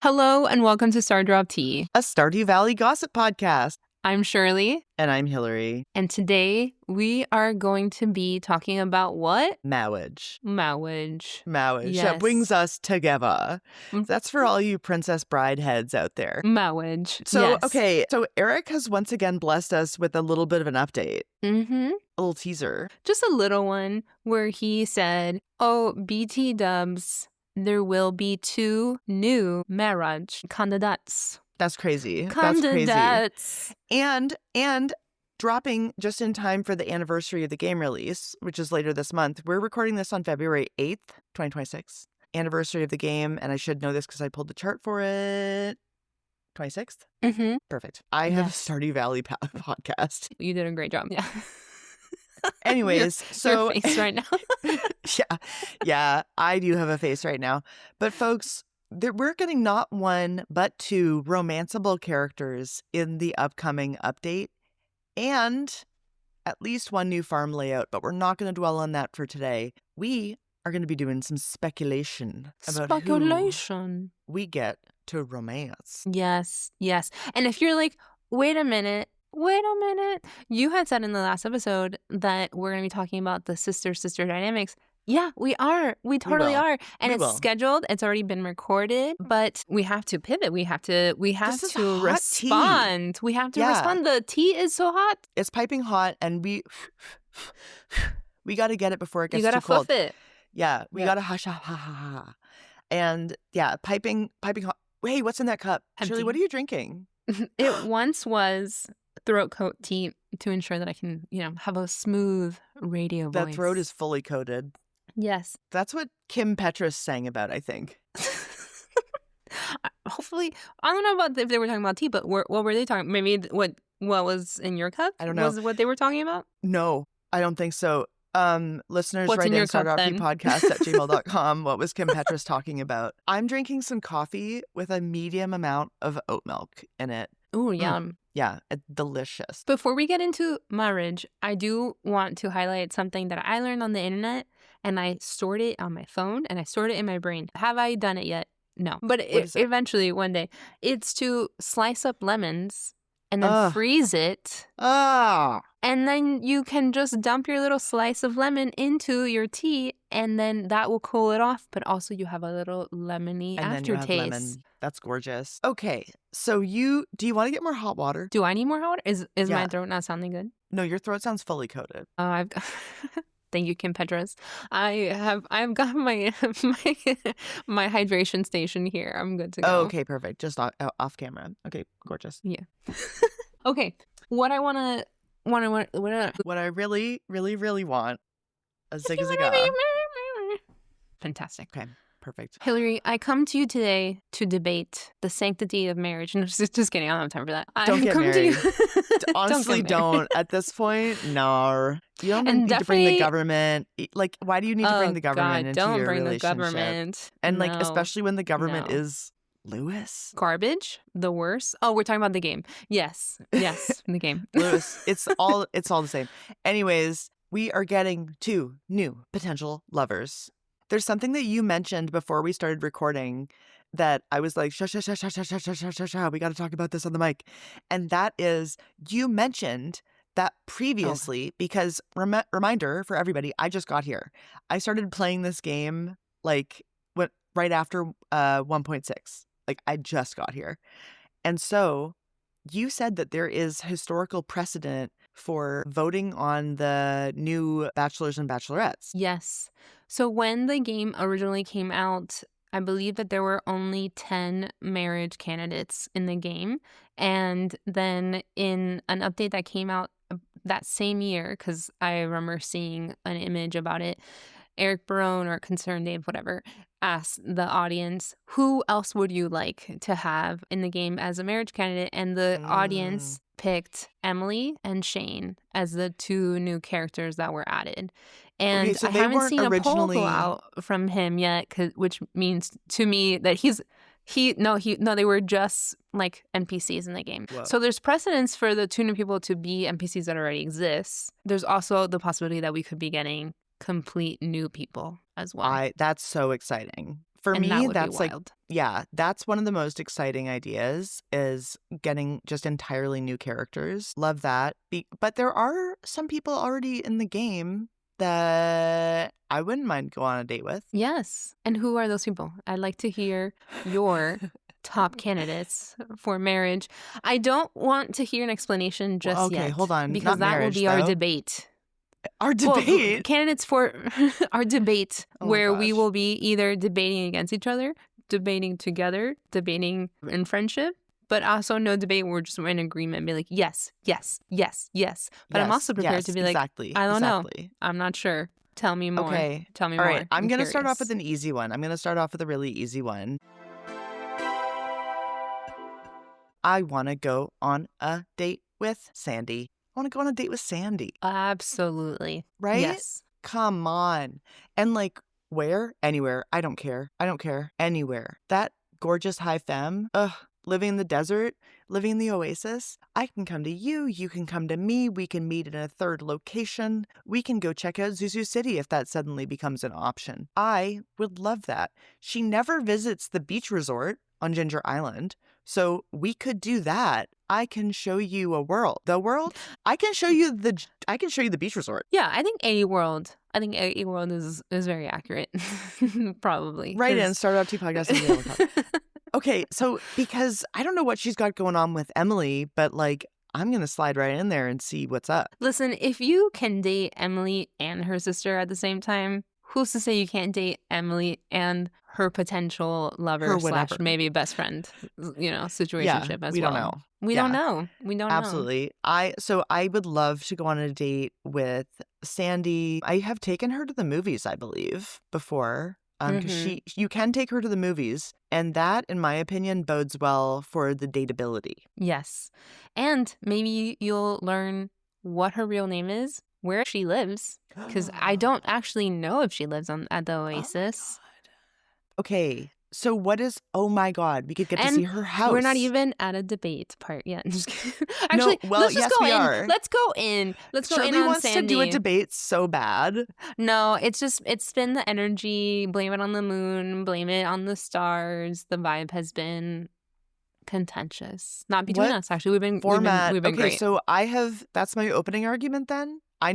Hello and welcome to Stardrop Tea, a Stardew Valley gossip podcast. I'm Shirley. And I'm Hilary. And today we are going to be talking about what? Marriage. Marriage. Yes. That brings us together. That's for all you princess bride heads out there. Marriage. So, yes. Okay. So Eric has once again blessed us with a little bit of an update. Mm-hmm. A little teaser. Just a little one where he said, oh, BT dubs, there will be 2 new marriage candidates. That's crazy. Candidates. That's crazy. And dropping just in time for the anniversary of the game release, which is later this month. We're recording this on February 8th, 2026. Anniversary of the game, and I should know this because I pulled the chart for it. 26th? Mm-hmm. Perfect. I have a Stardew Valley podcast. You did a great job. Yeah. Anyways, your face right now. Yeah, I do have a face right now. But folks, we're getting not 1, but 2 romanceable characters in the upcoming update, and at least 1 new farm layout, but we're not going to dwell on that for today. We are going to be doing some speculation about who we get to romance. Yes. And if you're like, wait a minute. You had said in the last episode that we're going to be talking about the sister dynamics. Yeah, we are. We totally are. And it's scheduled. It's already been recorded, but we have to pivot. We have to respond. We have to respond. The tea is so hot. It's piping hot, and we got to get it before it gets too cold. You got to fluff it. Yeah, we got to hush ha. And yeah, piping hot. Hey, what's in that cup? Empty. Shirley, what are you drinking? It once was throat coat tea to ensure that I can, have a smooth radio voice. That throat is fully coated. Yes. That's what Kim Petras sang about, I think. Hopefully, I don't know about if they were talking about tea, but what were they talking? Maybe what was in your cup? I don't know. Was what they were talking about? No, I don't think so. Listeners, What's write in in stardropteapodcast@gmail.com. What was Kim Petras talking about? I'm drinking some coffee with a medium amount of oat milk in it. Ooh, yum. Yeah, it's delicious. Before we get into marriage, I do want to highlight something that I learned on the internet, and I stored it on my phone, and I stored it in my brain. Have I done it yet? No. But eventually, one day, it's to slice up lemons and then freeze it. And then you can just dump your little slice of lemon into your tea, and then that will cool it off. But also, you have a little lemony aftertaste. Then you have lemon. That's gorgeous. Okay, so do you want to get more hot water? Do I need more hot water? Is my throat not sounding good? No, your throat sounds fully coated. Oh, I've got... Thank you, Kim Petras. I've got my my hydration station here. I'm good to go. Oh, okay, perfect. Just off camera. Okay, gorgeous. Yeah. Okay. What I really, really, really want a zigga. Fantastic. Okay. Perfect. Hilary, I come to you today to debate the sanctity of marriage. No, just kidding. I don't have time for that. Don't get married. Honestly, don't. At this point, no. You don't need to bring the government. Like, why do you need to bring the government into your relationship? Don't bring the government. And especially when the government is Lewis. Garbage. The worst. Oh, we're talking about the game. Yes, the game. Lewis. It's all the same. Anyways, we are getting 2 new potential lovers. There's something that you mentioned before we started recording that I was like, shush, we got to talk about this on the mic. And that is, you mentioned that previously, because reminder for everybody, I just got here. I started playing this game right after 1.6. I just got here. And so you said that there is historical precedent for voting on the new bachelors and bachelorettes. Yes. So when the game originally came out, I believe that there were only 10 marriage candidates in the game. And then in an update that came out that same year, because I remember seeing an image about it, Eric Barone or Concerned Dave, whatever, asked the audience, who else would you like to have in the game as a marriage candidate? And the audience picked Emily and Shane as the 2 new characters that were added. And I haven't seen a poll go out from him yet, which means to me that they were just like NPCs in the game. Whoa. So there's precedence for the 2 new people to be NPCs that already exist. There's also the possibility that we could be getting complete new people as well. That's so exciting For And that me, would be that's like, wild. yeah, that's one of the most exciting ideas is getting just entirely new characters. Love that. But there are some people already in the game that I wouldn't mind go on a date with. Yes. And who are those people? I'd like to hear your top candidates for marriage. I don't want to hear an explanation just Okay, yet. hold on. Because Not that will marriage, be our though. debate. Our Well, debate. candidates for our debate, Oh my where we gosh. will be either debating against each other, debating together, debating in friendship, but also no debate where we're just in agreement and be like, yes, yes, yes, yes. But I'm also prepared to be like, exactly. I don't know. Exactly. I'm not sure. Tell me more. Okay. Tell me All more. right. I'm going to start off with curious. an easy one. I'm going to start off with a really easy one. I want to go on a date with Sandy. I want to go on a date with Sandy. Absolutely. Right? Yes. Come on. And like, where? Anywhere. I don't care. I don't care. Anywhere. That gorgeous high femme, living in the desert, living in the oasis. I can come to you. You can come to me. We can meet in a third location. We can go check out Zuzu City if that suddenly becomes an option. I would love that. She never visits the beach resort on Ginger Island. So we could do that. I can show you a world. The world? I can show you the beach resort. Yeah, I think a world. is very accurate. Probably. Right in Stardrop Tea podcast. Okay, so because I don't know what she's got going on with Emily, but like I'm going to slide right in there and see what's up. Listen, if you can date Emily and her sister at the same time, who's to say you can't date Emily and her potential lover / maybe best friend, situationship as well. We don't know. We don't know. We don't know. Absolutely. So I would love to go on a date with Sandy. I have taken her to the movies, I believe, before. Because you can take her to the movies, and that, in my opinion, bodes well for the dateability. Yes. And maybe you'll learn what her real name is, where she lives, because I don't actually know if she lives at the Oasis. Okay. So what is, oh my God, we could get to see her house. We're not even at a debate part yet. Just kidding. Actually, let's just go in. Are. Let's go in. Let's go in on wants Sandy. to do a debate so bad. No, it's been the energy. Blame it on the moon. Blame it on the stars. The vibe has been contentious. Not between us, actually. We've been okay, great. So that's my opening argument then. I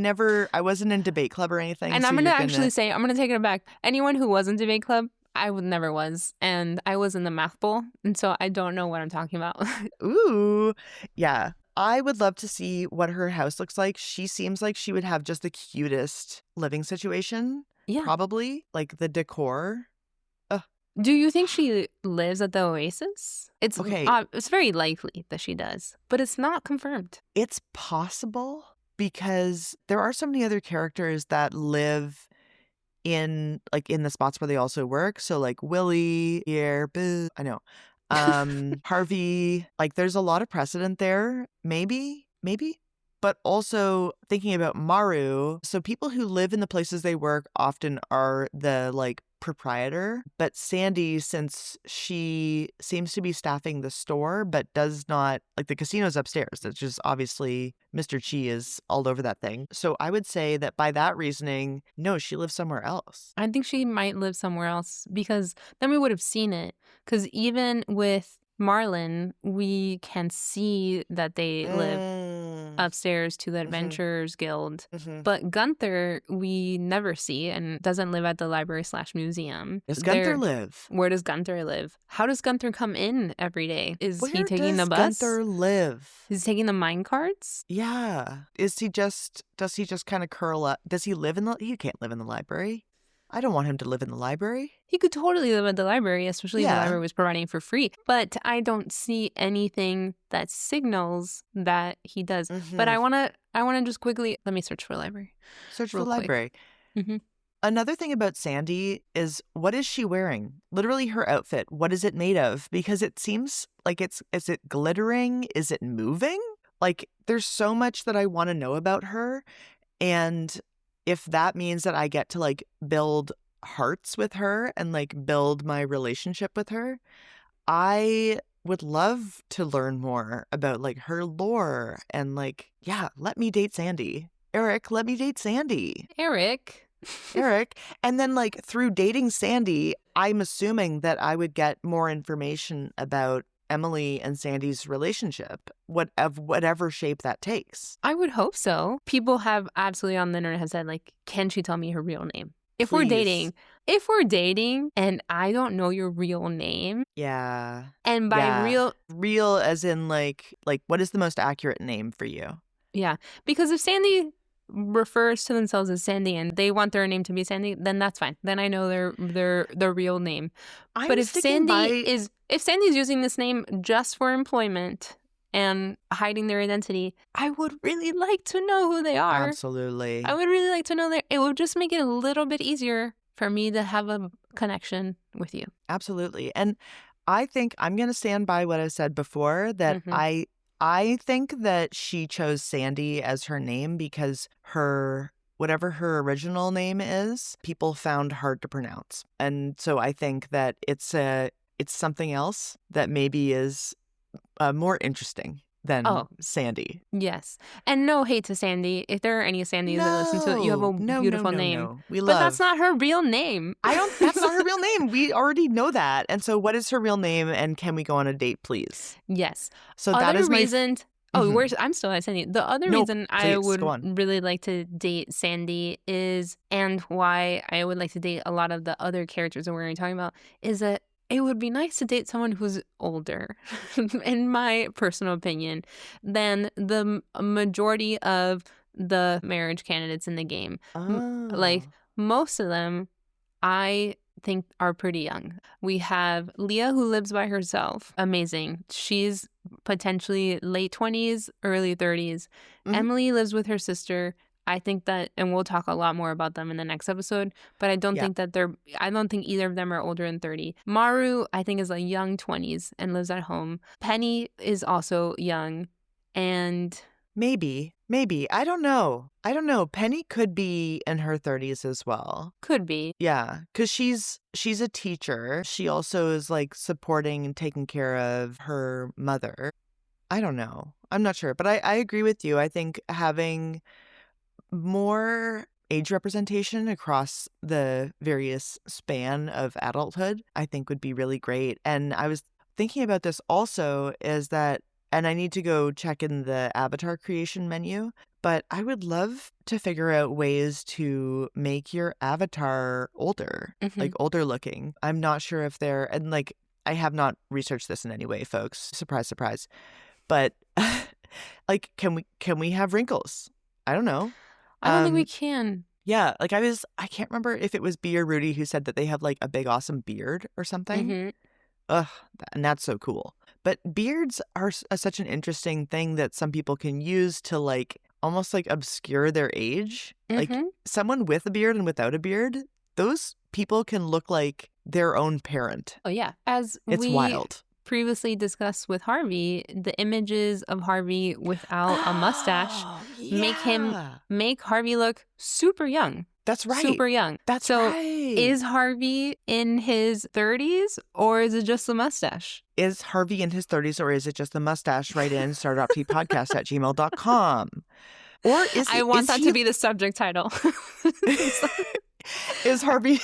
wasn't in debate club or anything. And I'm going to say, I'm going to take it back. Anyone who was in debate club, I never was. And I was in the math bowl. And so I don't know what I'm talking about. Ooh. Yeah. I would love to see what her house looks like. She seems like she would have just the cutest living situation. Yeah. Probably. Like the decor. Do you think she lives at the Oasis? It's very likely that she does, but it's not confirmed. It's possible because there are so many other characters that live in the spots where they also work. So like Willie, I know. Harvey, like there's a lot of precedent there. Maybe. But also thinking about Maru, so people who live in the places they work often are the like proprietor. But Sandy, since she seems to be staffing the store, but does not, like the casino's upstairs, that's just obviously Mr. Chi is all over that thing. So I would say that by that reasoning, no, she lives somewhere else. I think she might live somewhere else because then we would have seen it. Because even with Marlon, we can see that they live upstairs to the Adventurers Guild. But Gunther, we never see and doesn't live at the library / museum. Does Gunther live? Where does Gunther live? How does Gunther come in every day? Is he taking the bus? Where does Gunther live? Is he taking the mine carts? Yeah. Does he just kind of curl up? Does he live you can't live in the library. I don't want him to live in the library. He could totally live at the library, especially if the library was providing for free. But I don't see anything that signals that he does. But I want to just quickly, let me search for a library. Search for the library. Another thing about Sandy is, what is she wearing? Literally her outfit. What is it made of? Because it seems like is it glittering? Is it moving? Like there's so much that I want to know about her. And if that means that I get to like build hearts with her and like build my relationship with her, I would love to learn more about like her lore and like, yeah, let me date Sandy. Eric, let me date Sandy. Eric. And then like through dating Sandy, I'm assuming that I would get more information about Emily and Sandy's relationship, whatever shape that takes. I would hope so. People have absolutely on the internet have said, like, can she tell me her real name? If we're Please. dating and I don't know your real name, Yeah. and by Yeah. Real as in like what is the most accurate name for you? yeah, because if Sandy refers to themselves as Sandy and they want their name to be Sandy, then that's fine. Then I know their real name. I'm But if sticking by if Sandy's using this name just for employment and hiding their identity, I would really like to know who they are. Absolutely. I would really like to know it would just make it a little bit easier for me to have a connection with you. Absolutely. And I think I'm going to stand by what I said before that Mhm. I think that she chose Sandy as her name because whatever her original name is, people found hard to pronounce. And so I think that it's something else that maybe is more interesting than Oh, Sandy. yes. And no hate to Sandy. If there are any Sandys that listen to it, you have a No, beautiful name. We But that's love. not her real name. That's not her real name. We already know that. And so what is her real name and can we go on a date, please? Yes. So that Other is my reason. Mhm. I'm still at Sandy. The other No, reason I please go would on. really like to date Sandy is, and why I would like to date a lot of the other characters that we're going to be talking about, is that it would be nice to date someone who's older, in my personal opinion, than the majority of the marriage candidates in the game. Like, Oh. most of them, I think are pretty young. We have Leah, who lives by herself. Amazing. She's potentially late 20s, early 30s. Mhm. Emily lives with her sister. I think that, and we'll talk a lot more about them in the next episode, but I don't Yeah. think either of them are older than 30. Maru, I think, is like young 20s and lives at home. Penny is also young. And Maybe. I don't know. Penny could be in her 30s as well. could be. Yeah, because she's a teacher. She also is like supporting and taking care of her mother. I don't know. I'm not sure, but I agree with you. I think having more age representation across the various span of adulthood, I think would be really great. And I was thinking about this also is that, and I need to go check in the avatar creation menu, but I would love to figure out ways to make your avatar older, like older looking. I'm not sure if and like, I have not researched this in any way, folks. Surprise, surprise. But like, can we have wrinkles? I don't know. I don't think we can. Yeah, like I can't remember if it was B or Rudy who said that they have like a big awesome beard or something. Mm-hmm. Ugh, and that's so cool. But beards are such an interesting thing that some people can use to like almost like obscure their age. Like Mm-hmm. someone with a beard and without a beard, those people can look like their own parent. Oh, yeah. As It's we wild. previously discussed with Harvey, the images of Harvey without a mustache Oh, make Harvey look super young. That's right. Super young. That's so right. Is Harvey in his 30s or is it just the mustache? Is Harvey in his 30s or is it just the mustache? Write in stardropteapodcast@gmail.com. Or is I want that to be the subject title. Is Harvey...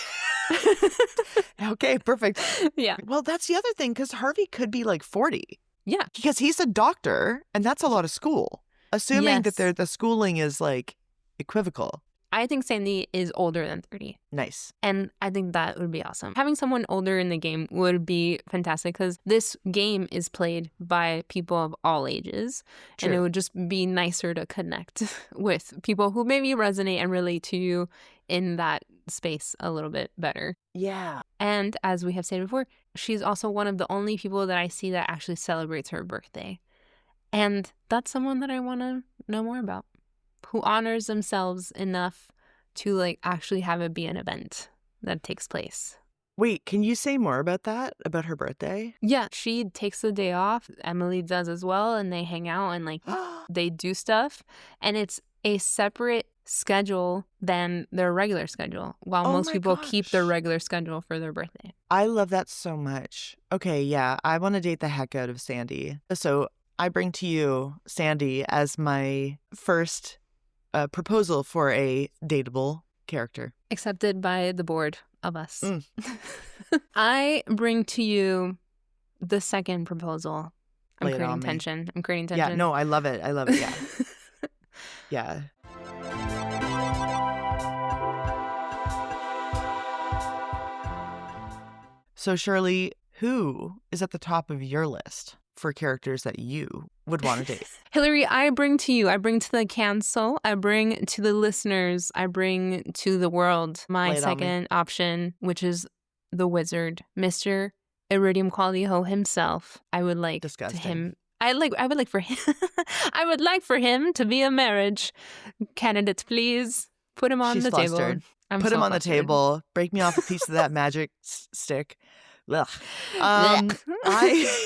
Okay, perfect. Yeah. Well, that's the other thing, because Harvey could be like 40. Yeah. Because he's a doctor, and that's a lot of school. Assuming Yes. that the schooling is like equivocal. I think Sandy is older than 30. Nice. And I think that would be awesome. Having someone older in the game would be fantastic because this game is played by people of all ages. True. And it would just be nicer to connect with people who maybe resonate and relate to you in that space a little bit better. Yeah. And as we have said before, she's also one of the only people that I see that actually celebrates her birthday. And that's someone that I want to know more about, who honors themselves enough to like actually have it be an event that takes place. Wait, can you say more about that? About her birthday? Yeah, she takes the day off. Emily does as well. And they hang out and like they do stuff. And it's a separate schedule than their regular schedule, while most people keep their regular schedule for their birthday. I love that so much. Okay, yeah, I want to date the heck out of Sandy. So I bring to you Sandy as my first proposal for a dateable character. Accepted by the board of us. I bring to you the second proposal. I'm Lay it creating on me. tension. I'm creating Yeah, tension. no, I love it. I love it. Yeah. Yeah. So, Shirley, who is at the top of your list for characters that you would want to date? Hilary, I bring to you, I bring to the council, I bring to the listeners, I bring to the world my Lay it on me. second option, which is the wizard, Mr. Iridium Quality Ho himself. I would like Disgusting. to him. I would like for him. I would like for him to be a marriage candidate, please. Put him on She's the flustered. table. I'm Put so him on flustered. the table. Break me off a piece of that magic stick. Ugh.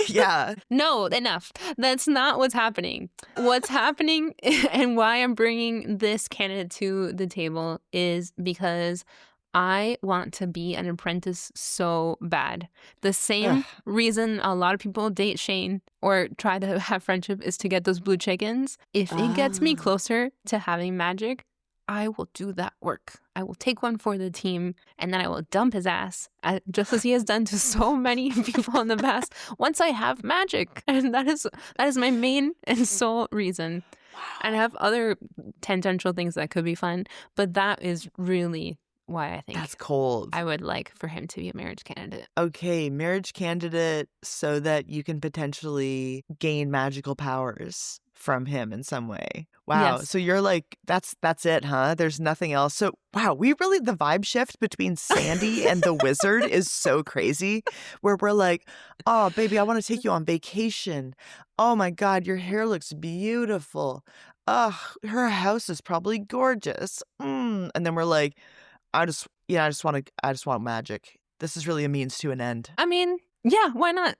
Yeah. No, enough. That's not what's happening. What's happening and why I'm bringing this candidate to the table is because I want to be an apprentice so bad. The same reason a lot of people date Shane or try to have friendship is to get those blue chickens. If it gets me closer to having magic, I will do that work. I will take one for the team, and then I will dump his ass, just as he has done to so many people in the past, once I have magic. And that is my main and sole reason. Wow. And I have other tangential things that could be fun, but that is really why I think that's cold. I would like for him to be a marriage candidate. Okay, marriage candidate so that you can potentially gain magical powers from him in some way. Wow. Yes. So you're like, that's it, huh? There's nothing else. So wow, the vibe shift between Sandy and the wizard is so crazy, where we're like, oh baby, I want to take you on vacation. Oh my God, your hair looks beautiful. Ugh, her house is probably gorgeous. And then we're like, I just want magic. This is really a means to an end. I mean, yeah, why not?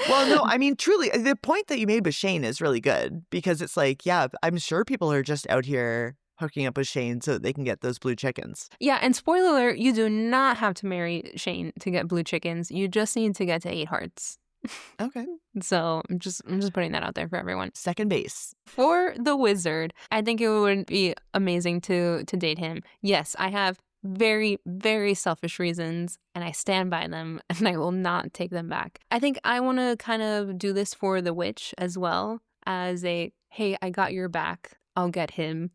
Well, no, I mean, truly, the point that you made with Shane is really good because it's like, yeah, I'm sure people are just out here hooking up with Shane so that they can get those blue chickens. Yeah, and spoiler alert, you do not have to marry Shane to get blue chickens. You just need to get to 8 hearts. Okay. So I'm just putting that out there for everyone. Second base. For the wizard, I think it would be amazing to date him. Yes, I have very, very selfish reasons, and I stand by them, and I will not take them back. I think I want to kind of do this for the witch as well, as a, hey, I got your back. I'll get him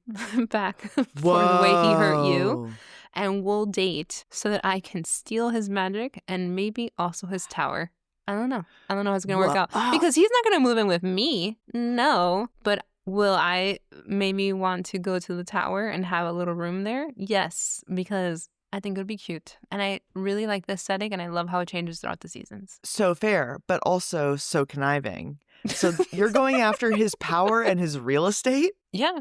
back for the way he hurt you. And we'll date so that I can steal his magic and maybe also his tower. I don't know how it's going to work out. Because he's not going to move in with me. No. But will I maybe want to go to the tower and have a little room there? Yes. Because I think it would be cute. And I really like this setting, and I love how it changes throughout the seasons. So fair, but also so conniving. So you're going after his power and his real estate? Yeah.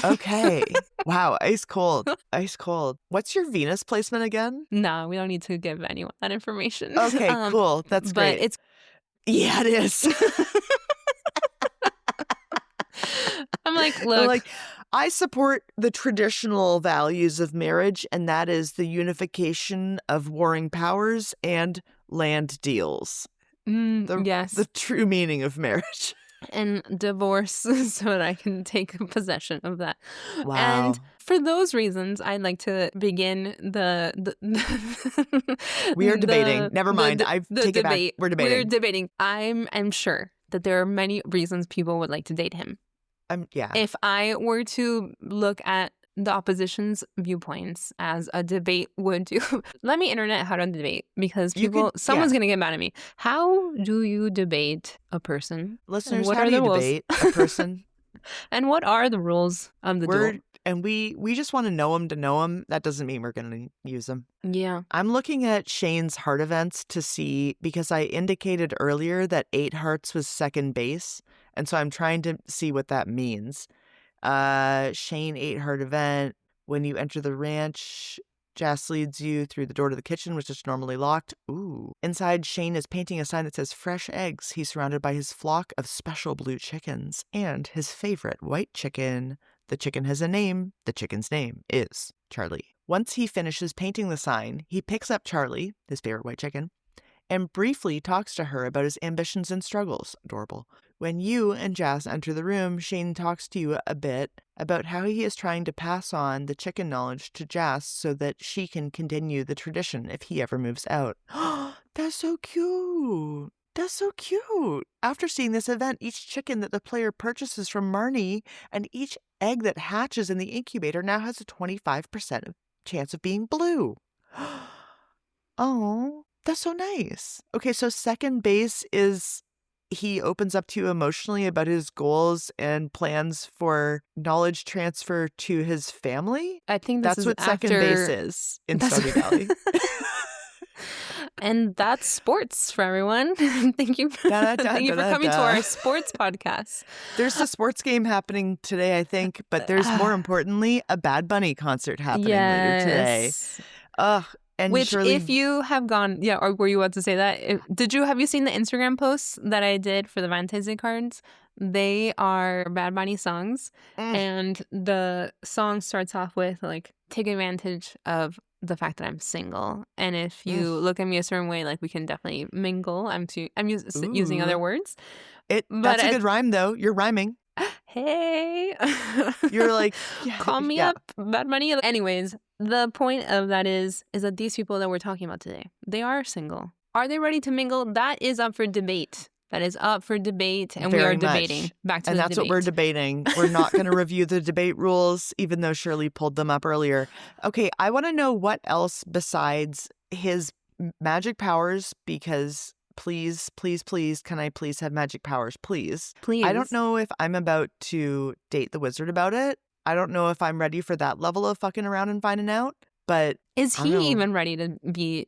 Okay. Wow. Ice cold. Ice cold. What's your Venus placement again? No, we don't need to give anyone that information. Okay, cool. That's great. But it's... Yeah, it is. I'm like, I support the traditional values of marriage, and that is the unification of warring powers and land deals. Yes. The true meaning of marriage. And divorce so that I can take possession of that. Wow. And for those reasons, I'd like to begin the we are debating. Never mind. I've taken it back. We're debating. I'm sure that there are many reasons people would like to date him. Yeah. If I were to look at the opposition's viewpoints as a debate would do. Let me internet how to debate, because someone's going to get mad at me. How do you debate a person? Listeners, how do you debate a person? And what are the rules of the duel? And we just want to know him to know him. That doesn't mean we're going to use him. Yeah. I'm looking at Shane's heart events to see, because I indicated earlier that 8 hearts was second base. And so I'm trying to see what that means. Shane 8 heart event. When you enter the ranch, Jas leads you through the door to the kitchen, which is normally locked. Ooh. Inside, Shane is painting a sign that says fresh eggs. He's surrounded by his flock of special blue chickens and his favorite white chicken. The chicken has a name. The chicken's name is Charlie. Once he finishes painting the sign, he picks up Charlie, his favorite white chicken, and briefly talks to her about his ambitions and struggles. Adorable. When you and Jas enter the room, Shane talks to you a bit about how he is trying to pass on the chicken knowledge to Jas so that she can continue the tradition if he ever moves out. That's so cute. That's so cute. After seeing this event, each chicken that the player purchases from Marnie and each egg that hatches in the incubator now has a 25% chance of being blue. Oh, that's so nice. Okay, so second base is he opens up to you emotionally about his goals and plans for knowledge transfer to his family. I think this That's is what second base is in Stardew Valley. And that's sports for everyone. Thank you for coming to our sports podcast. There's a sports game happening today, I think, but there's more importantly a Bad Bunny concert happening later today. And which, Shirley, if you have gone, or were you about to say that? Have you seen the Instagram posts that I did for the Valentine's Day cards? They are Bad Bunny songs, and the song starts off with like, take advantage of the fact that I'm single, and if you look at me a certain way, like, we can definitely mingle. I'm using other words. That's a good rhyme, though. You're rhyming. Hey, you're like, call me up, Bad Bunny. Anyways, the point of that is that these people that we're talking about today, they are single. Are they ready to mingle? That is up for debate. And we are debating. Back to the debate. And that's what we're debating. We're not going to review the debate rules, even though Shirley pulled them up earlier. Okay, I want to know what else besides his magic powers, because please, can I please have magic powers, please? Please. I don't know if I'm about to date the wizard about it. I don't know if I'm ready for that level of fucking around and finding out, but is he even ready to be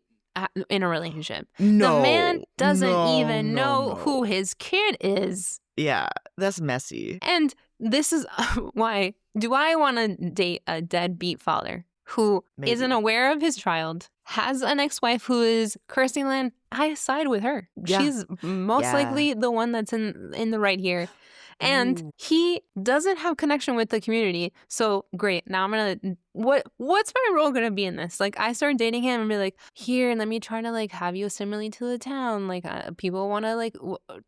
in a relationship? No. The man doesn't even know who his kid is. Yeah, that's messy. And this is why do I want to date a deadbeat father who isn't aware of his child, has an ex-wife who is cursing land? I side with her. Yeah. She's most likely the one that's in the right here. And he doesn't have connection with the community. So great. Now I'm going to, what's my role going to be in this? Like, I start dating him and be like, here, let me try to like have you assimilate to the town. Like, people want to like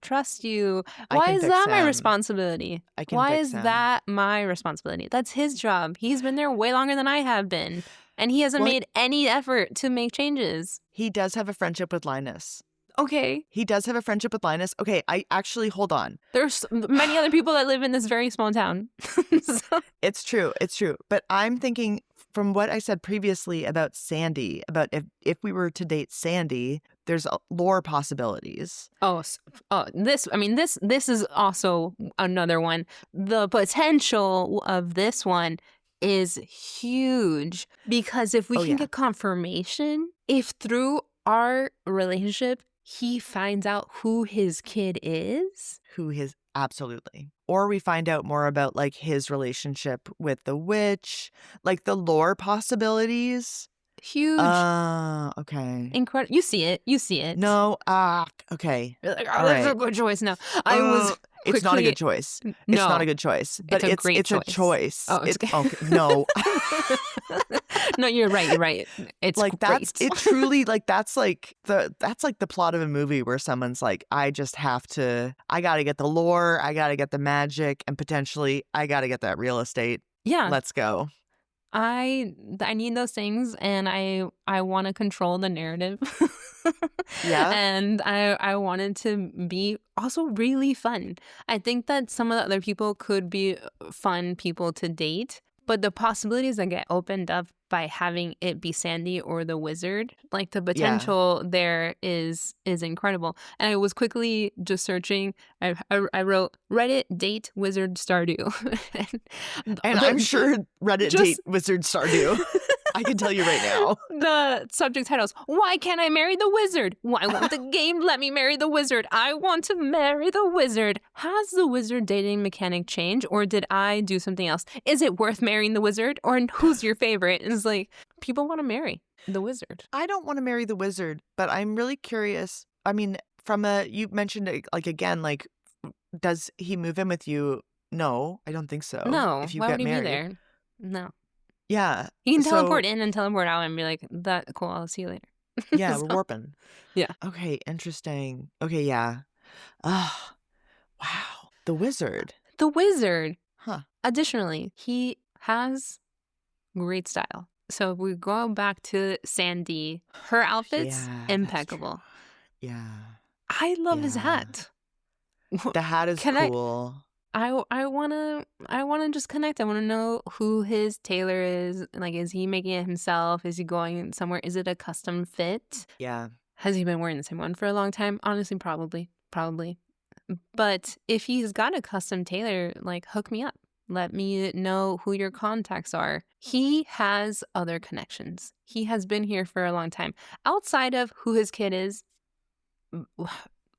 trust you. Why is that my responsibility? Why is that my responsibility? That's his job. He's been there way longer than I have been. And he hasn't made any effort to make changes. He does have a friendship with Linus. Okay. He does have a friendship with Linus. Okay, hold on. There's many other people that live in this very small town. So. It's true. But I'm thinking from what I said previously about Sandy, about if we were to date Sandy, there's lore possibilities. This is also another one. The potential of this one is huge, because if we can get confirmation, if through our relationship he finds out who his kid is. Absolutely. Or we find out more about like his relationship with the witch, like the lore possibilities. Huge. Okay. Incredible. You see it. No. Okay. You're like, that's a good choice. No, I was. It's not a good choice. No, it's not a good choice. But it's a choice. Oh, it's okay. No. No, you're right. It's like great. That's it. Truly, like that's like the plot of a movie where someone's like, I gotta get the lore, I gotta get the magic, and potentially I gotta get that real estate. Yeah, let's go. I need those things, and I want to control the narrative. Yeah. And I want it to be also really fun. I think that some of the other people could be fun people to date, but the possibilities that get opened up by having it be Sandy or the wizard, like the potential there is incredible. And I was quickly just searching. I wrote Reddit date wizard Stardew. and I'm sure Reddit date wizard Stardew. I can tell you right now. The subject titles: why can't I marry the wizard? Why won't the game let me marry the wizard? I want to marry the wizard. Has the wizard dating mechanic changed, or did I do something else? Is it worth marrying the wizard, or who's your favorite? It's like, people want to marry the wizard. I don't want to marry the wizard, but I'm really curious. I mean, you mentioned it, like, again, like, does he move in with you? No, I don't think so. No, if you why get would he married. be there? No. Yeah. He can teleport in and teleport out and be like, that cool, I'll see you later. Yeah, So, we're warping. yeah. Okay, interesting. Okay, yeah. Ah, wow. The wizard. The wizard, Huh. additionally, he has great style. So if we go back to Sandy, her outfits, Yeah, that's true. impeccable. Yeah. I love his Yeah. hat. The hat is Can I cool. I wanna just connect. I wanna know who his tailor is. Like, is he making it himself? Is he going somewhere? Is it a custom fit? Yeah. Has he been wearing the same one for a long time? Honestly, probably. Probably. But if he's got a custom tailor, like, hook me up. Let me know who your contacts are. He has other connections. He has been here for a long time. Outside of who his kid is,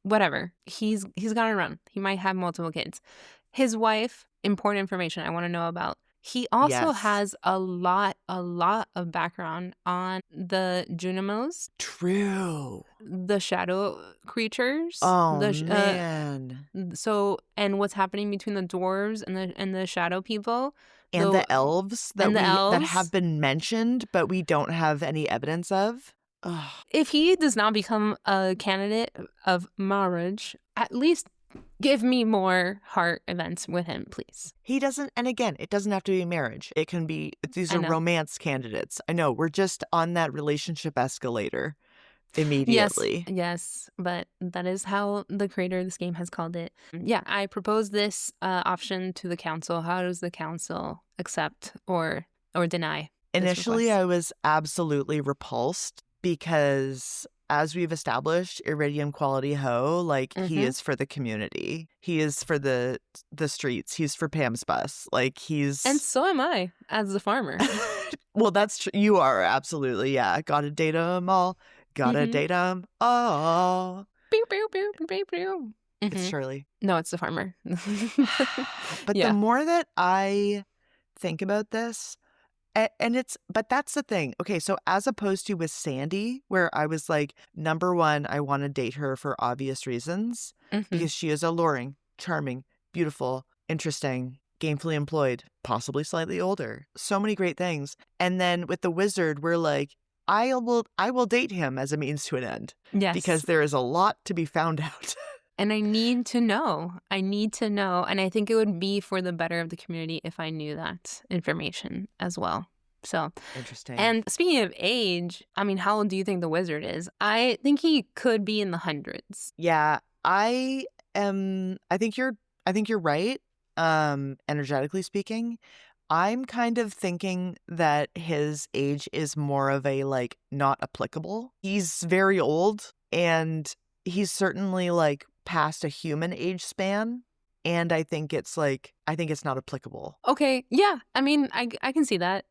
whatever. He's got to run. He might have multiple kids. His wife, important information I want to know about. He also Yes. has a lot of background on the Junimos, True. the shadow creatures, Oh, man. and what's happening between the dwarves and the shadow people, And the the elves and the that have elves. been mentioned, but we don't have any evidence of. Ugh. If he does not become a candidate of marriage, at least give me more heart events with him, please. He doesn't, and again, it doesn't have to be marriage. It can be, these I are know. romance candidates. I know, we're just on that relationship escalator Yes, immediately. yes, but that is how the creator of this game has called it. Yeah, I propose this option to the council. How does the council accept or deny this Initially, request? I was absolutely repulsed because, as we've established, Iridium Quality Ho, like, he Mm-hmm. is for the community. He is for the streets. He's for Pam's bus. Like, he's... And so am I, as the farmer. Well, that's true. You are, absolutely, yeah. Gotta date 'em all. Gotta Mm-hmm. date 'em all. Pew, pew, pew, pew, pew. It's Mm-hmm. Shirley. No, it's the farmer. But the Yeah. more that I think about this, and but that's the thing. Okay, so as opposed to with Sandy, where I was like, number one, I want to date her for obvious reasons Mm-hmm. because she is alluring, charming, beautiful, interesting, gainfully employed, possibly slightly older. So many great things. And then with the wizard, we're like, I will date him as a means to an end because Yes. there is a lot to be found out. And I need to know. I need to know. And I think it would be for the better of the community if I knew that information as well. So, Interesting. and speaking of age, I mean, how old do you think the wizard is? I think he could be in the hundreds. Yeah, I think you're right. Energetically speaking, I'm kind of thinking that his age is more of a like not applicable. He's very old and he's certainly like past a human age span, and I think it's not applicable. Okay, yeah. I mean, I can see that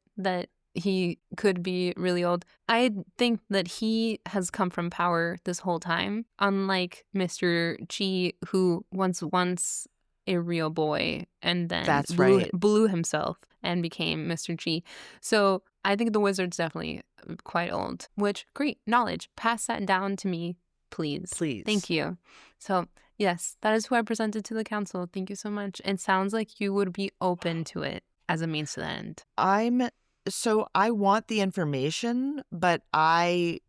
he could be really old. I think that he has come from power this whole time, unlike Mr. Chi, who was once a real boy and then That's right. blew himself and became Mr. Chi. So I think the wizard's definitely quite old, which, great knowledge. Pass that down to me, please. Please. Thank you. So, yes, that is who I presented to the council. Thank you so much. It sounds like you would be open to it as a means to the end. I want the information, but I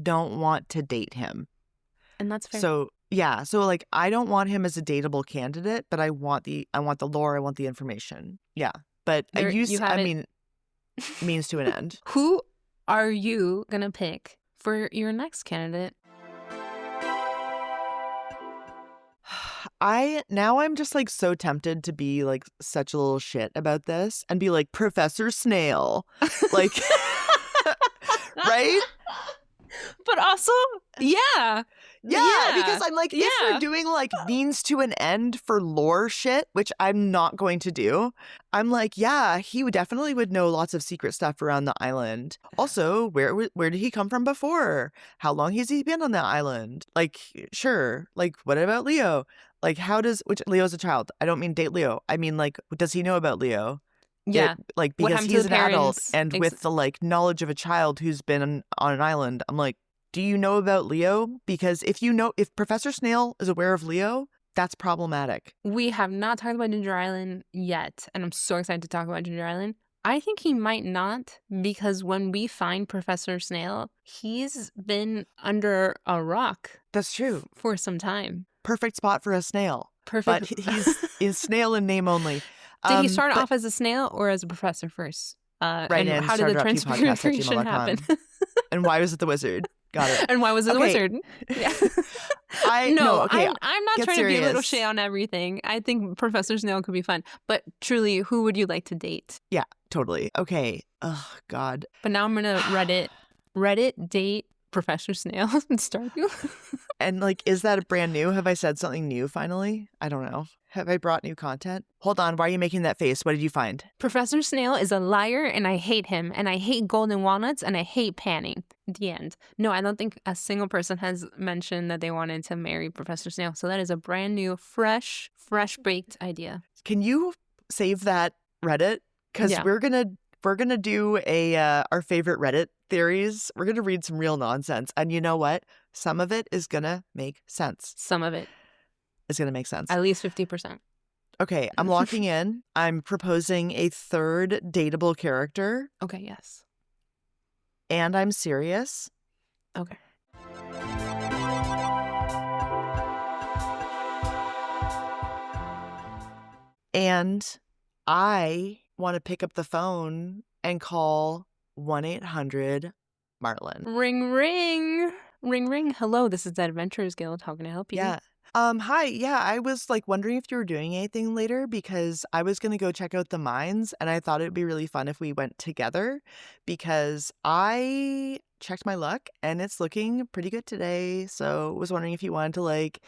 don't want to date him. And that's fair. So yeah, so like I don't want him as a dateable candidate, but I want the lore, I want the information. Yeah, but means to an end. Who are you gonna pick for your next candidate? I'm just like so tempted to be like such a little shit about this and be like Professor Snail, like, right? But also, yeah. Yeah, because I'm like, if Yeah. we're doing like means to an end for lore shit, which I'm not going to do, I'm like, yeah, he definitely would know lots of secret stuff around the island. Also, where did he come from before? How long has he been on the island? Like, sure. Like, what about Leo? Like, which Leo's a child. I don't mean date Leo. I mean, like, does he know about Leo? Yeah. Like, What because happened to he's the an adult parents? and with the like knowledge of a child who's been on an island, I'm like, do you know about Leo? Because if Professor Snail is aware of Leo, that's problematic. We have not talked about Ginger Island yet, and I'm so excited to talk about Ginger Island. I think he might not, because when we find Professor Snail, he's been under a rock That's true. for some time. Perfect spot for a snail. Perfect. But he's snail in name only. Did he start but off as a snail or as a professor first? right And in how did the transfiguration happen? And why was it the wizard? Got it. And why was it the wizard? Yeah. Okay. I'm not trying to be a little shay on everything. I think Professor Snail could be fun. But truly, who would you like to date? Yeah, totally. Okay. Oh, God. But now I'm going to Reddit date Professor Snail and Stardew. And like, is that brand new? Have I said something new finally? I don't know. Have I brought new content? Hold on. Why are you making that face? What did you find? Professor Snail is a liar and I hate him. And I hate golden walnuts and I hate panning. The end. No, I don't think a single person has mentioned that they wanted to marry Professor Snail. So that is a brand new, fresh baked idea. Can you save that Reddit? Because we're gonna do our favorite Reddit theories. We're gonna read some real nonsense. And you know what? Some of it is gonna make sense. Some of it is gonna make sense. At least 50%. Okay, I'm locking in. I'm proposing a third dateable character. Okay, yes. And I'm serious. Okay. And I want to pick up the phone and call 1-800-Marlon. Ring, ring. Ring, ring. Hello, this is the Adventurers Guild. How can I help you? Yeah. Hi. Yeah, I was like wondering if you were doing anything later because I was going to go check out the mines and I thought it'd be really fun if we went together because I checked my luck and it's looking pretty good today. So was wondering if you wanted to like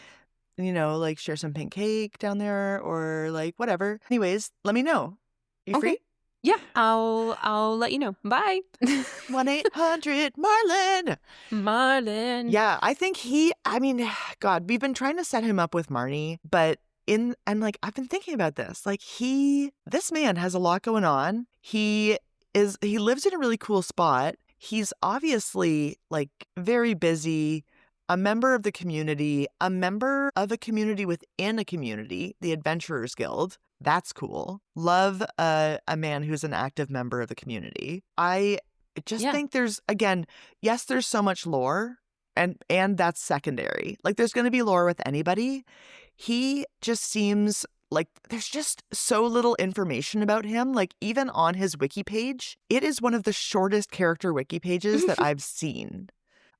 share some pink cake down there or like whatever. Anyways, let me know. You free? Yeah, I'll let you know. Bye. 1-800-Marlon. Marlon. Yeah, I think God, we've been trying to set him up with Marnie, but I've been thinking about this. Like this man has a lot going on. He lives in a really cool spot. He's obviously like very busy, a member of the community, a member of a community within a community, the Adventurers Guild. That's cool. Love a man who's an active member of the community. I just think there's so much lore and that's secondary. Like there's going to be lore with anybody. He just seems like there's just so little information about him. Like even on his wiki page, it is one of the shortest character wiki pages that I've seen.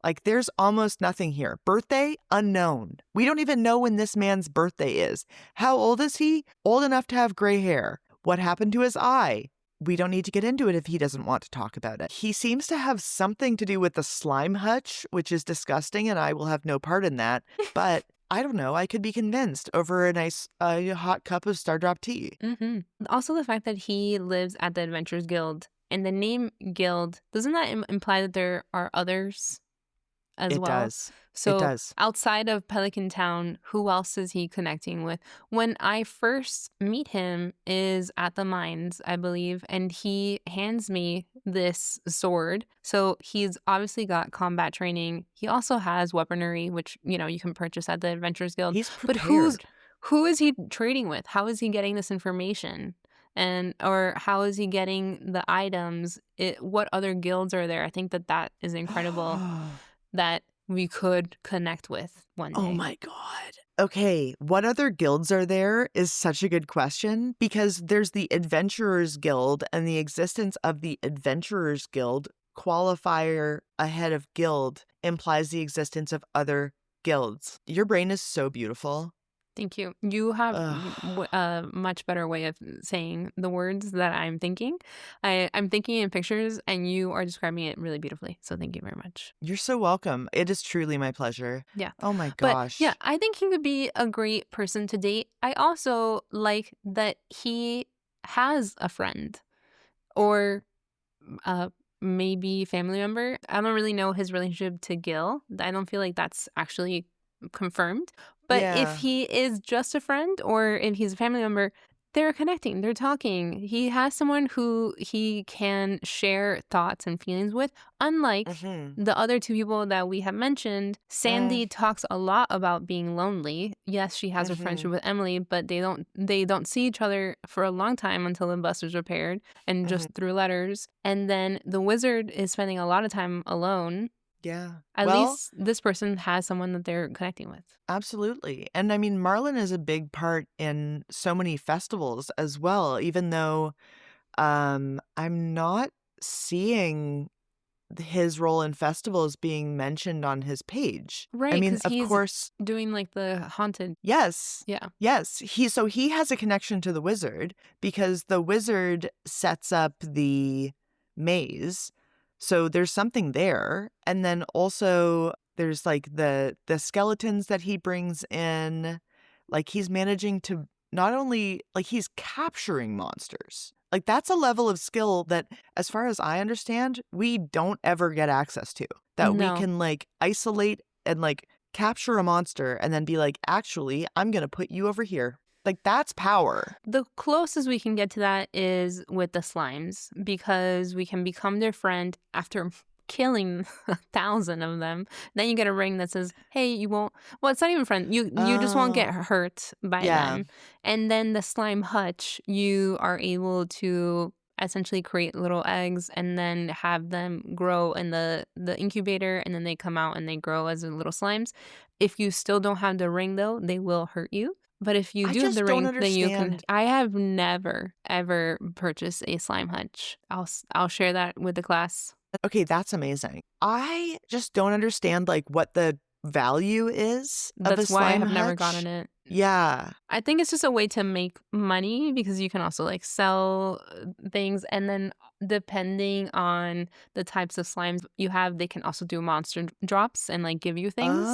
Like, there's almost nothing here. Birthday, unknown. We don't even know when this man's birthday is. How old is he? Old enough to have gray hair. What happened to his eye? We don't need to get into it if he doesn't want to talk about it. He seems to have something to do with the slime hutch, which is disgusting, and I will have no part in that. But I don't know. I could be convinced over a nice hot cup of Stardrop tea. Mm-hmm. Also, the fact that he lives at the Adventurers Guild, and the name Guild, doesn't that imply that there are others? It does. So it does. Outside of Pelican Town, who else is he connecting with? When I first meet him is at the mines, I believe, and he hands me this sword. So he's obviously got combat training. He also has weaponry, which, you can purchase at the Adventurers Guild. He's prepared. But who is he trading with? How is he getting this information? Or how is he getting the items? What other guilds are there? I think that is incredible. That we could connect with one day. Oh my God. Okay, what other guilds are there is such a good question because there's the Adventurers Guild and the existence of the Adventurers Guild qualifier ahead of guild implies the existence of other guilds. Your brain is so beautiful. Thank you. You have a much better way of saying the words that I'm thinking. I'm thinking in pictures and you are describing it really beautifully. So thank you very much. You're so welcome. It is truly my pleasure. Yeah. Oh my gosh. But yeah, I think he would be a great person to date. I also like that he has a friend or maybe family member. I don't really know his relationship to Gil. I don't feel like that's actually confirmed. But if he is just a friend or if he's a family member, They're connecting, they're talking. He has someone who he can share thoughts and feelings with, unlike Mm-hmm. the other two people that we have mentioned. Mm-hmm. Sandy talks a lot about being lonely. Yes, she has a friendship with Emily, but they don't see each other for a long time until the bus is repaired and Mm-hmm. just through letters. And then the wizard is spending a lot of time alone. Yeah. At Well, least this person has someone that they're connecting with. absolutely. And I mean, Marlon is a big part in so many festivals as well, even though I'm not seeing his role in festivals being mentioned on his page. I Right, mean, because of he's course, doing like the haunted. yes. Yeah. Yes, he has a connection to the wizard because the wizard sets up the maze. So there's something there. And then also there's like the skeletons that he brings in. Like he's managing to not only like he's capturing monsters. Like that's a level of skill that as far as I understand, we don't ever get access to. That we No. can like isolate and like capture a monster and then be like, actually, I'm going to put you over here. Like, that's power. The closest we can get to that is with the slimes, because we can become their friend after killing 1,000 of them. Then you get a ring that says, hey, you won't, well, it's not even friend. You just won't get Oh, hurt by yeah. them. And then the slime hutch, you are able to essentially create little eggs and then have them grow in the incubator, and then they come out and they grow as little slimes. If you still don't have the ring though, they will hurt you. But if you I do have just the don't ring, then you can. understand. I have never ever purchased a slime hutch. I'll share that with the class. Okay, that's amazing. I just don't understand, like, what the value is of a That's why I slime have never hutch. gotten it. Yeah. I think it's just a way to make money, because you can also like sell things, and then depending on the types of slimes you have, they can also do monster drops and like give you things.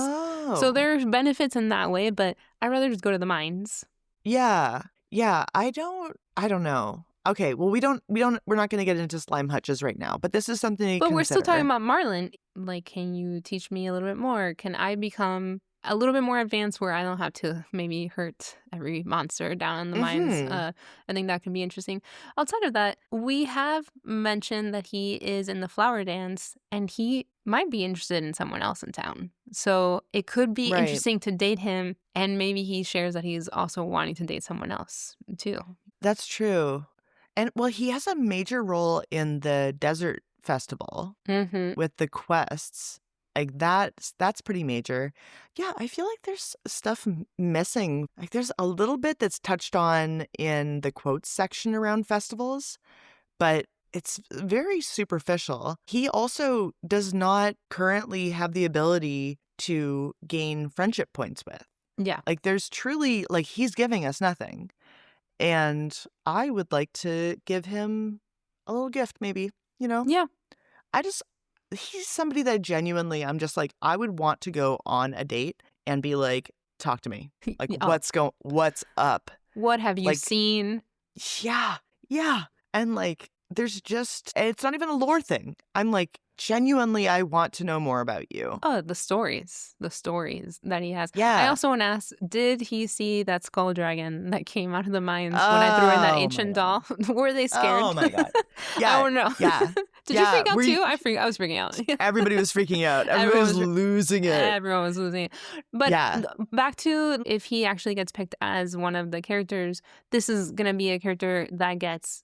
So Oh. there's benefits in that way, but I'd rather just go to the mines. Yeah. Yeah. I don't know. Okay, well, we're not going to get into slime hutches right now, but this is something to But we're still talking consider. about Marlon. Like, can you teach me a little bit more? Can I become a little bit more advanced where I don't have to maybe hurt every monster down in the mines? Mm-hmm. I think that could be interesting. Outside of that, we have mentioned that he is in the flower dance and he might be interested in someone else in town. So it could be Right. interesting to date him, and maybe he shares that he's also wanting to date someone else too. That's true. And well, he has a major role in the desert festival Mm-hmm. with the quests. Like that's pretty major. Yeah, I feel like there's stuff missing. Like there's a little bit that's touched on in the quotes section around festivals, but it's very superficial. He also does not currently have the ability to gain friendship points with. Yeah. Like there's truly like he's giving us nothing. And I would like to give him a little gift, maybe, you know? Yeah. He's somebody that genuinely, I'm just like, I would want to go on a date and be like, talk to me. Like, Oh, what's up? what have you Like, seen? yeah, yeah. And like, it's not even a lore thing. I'm like, genuinely, I want to know more about you. Oh, the stories that he has. I Yeah. also want to ask, did he see that skull dragon that came out of the mines when I threw in that Oh, my ancient God. doll? Were they scared? Oh, my God. I Yeah. don't know. Yeah. Did you freak out Were you- too? I was freaking out. Everybody was freaking out. Everyone Everybody was was- losing it. Everyone was losing it. But Yeah. back to if he actually gets picked as one of the characters, this is going to be a character that gets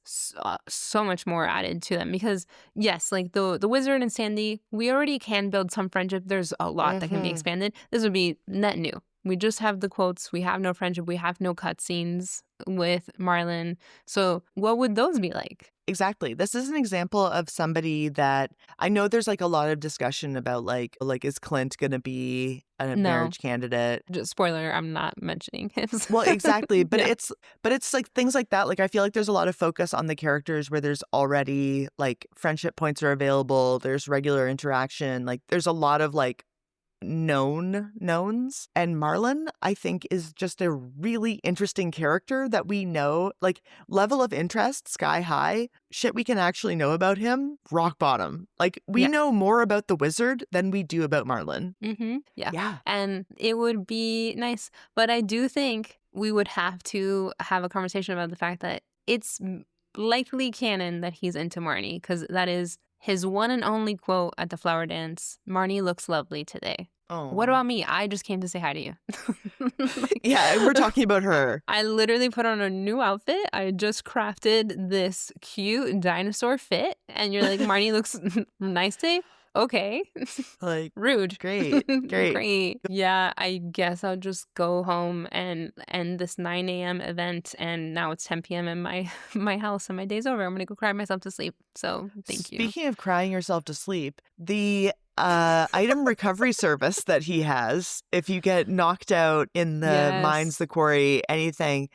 so much more added to them. Because, yes, like the wizard and Sandy, we already can build some friendship. There's a lot that can be Mhm. expanded. This would be net new. We just have the quotes. We have no friendship. We have no cutscenes with Marlon. So what would those be like? Exactly. This is an example of somebody that I know there's like a lot of discussion about like is Clint going to be a No. marriage candidate? Just spoiler, I'm not mentioning him. Well, exactly, but Yeah. it's like things like that. Like I feel like there's a lot of focus on the characters where there's already like friendship points are available, there's regular interaction, like there's a lot of like known knowns. And Marlon, I think, is just a really interesting character that we know, like, level of interest, sky high. Shit we can actually know about him, rock bottom. Like, we Yeah. know more about the wizard than we do about Marlon. Yeah. Yeah. And it would be nice. But I do think we would have to have a conversation about the fact that it's likely canon that he's into Marnie, because that is his one and only quote at the flower dance. Marnie looks lovely today. What Oh. about me? I just came to say hi to you. Like, Yeah, we're talking about her. I literally put on a new outfit. I just crafted this cute dinosaur fit. And you're like, Marnie looks nice today? Okay. Like, Rude. great. Great. Yeah, I guess I'll just go home and end this 9 a.m. event. And now it's 10 p.m. in my house and my day's over. I'm going to go cry myself to sleep. So thank you. Speaking of crying yourself to sleep, the item recovery service that he has, if you get knocked out in the Yes. mines, the quarry, anything,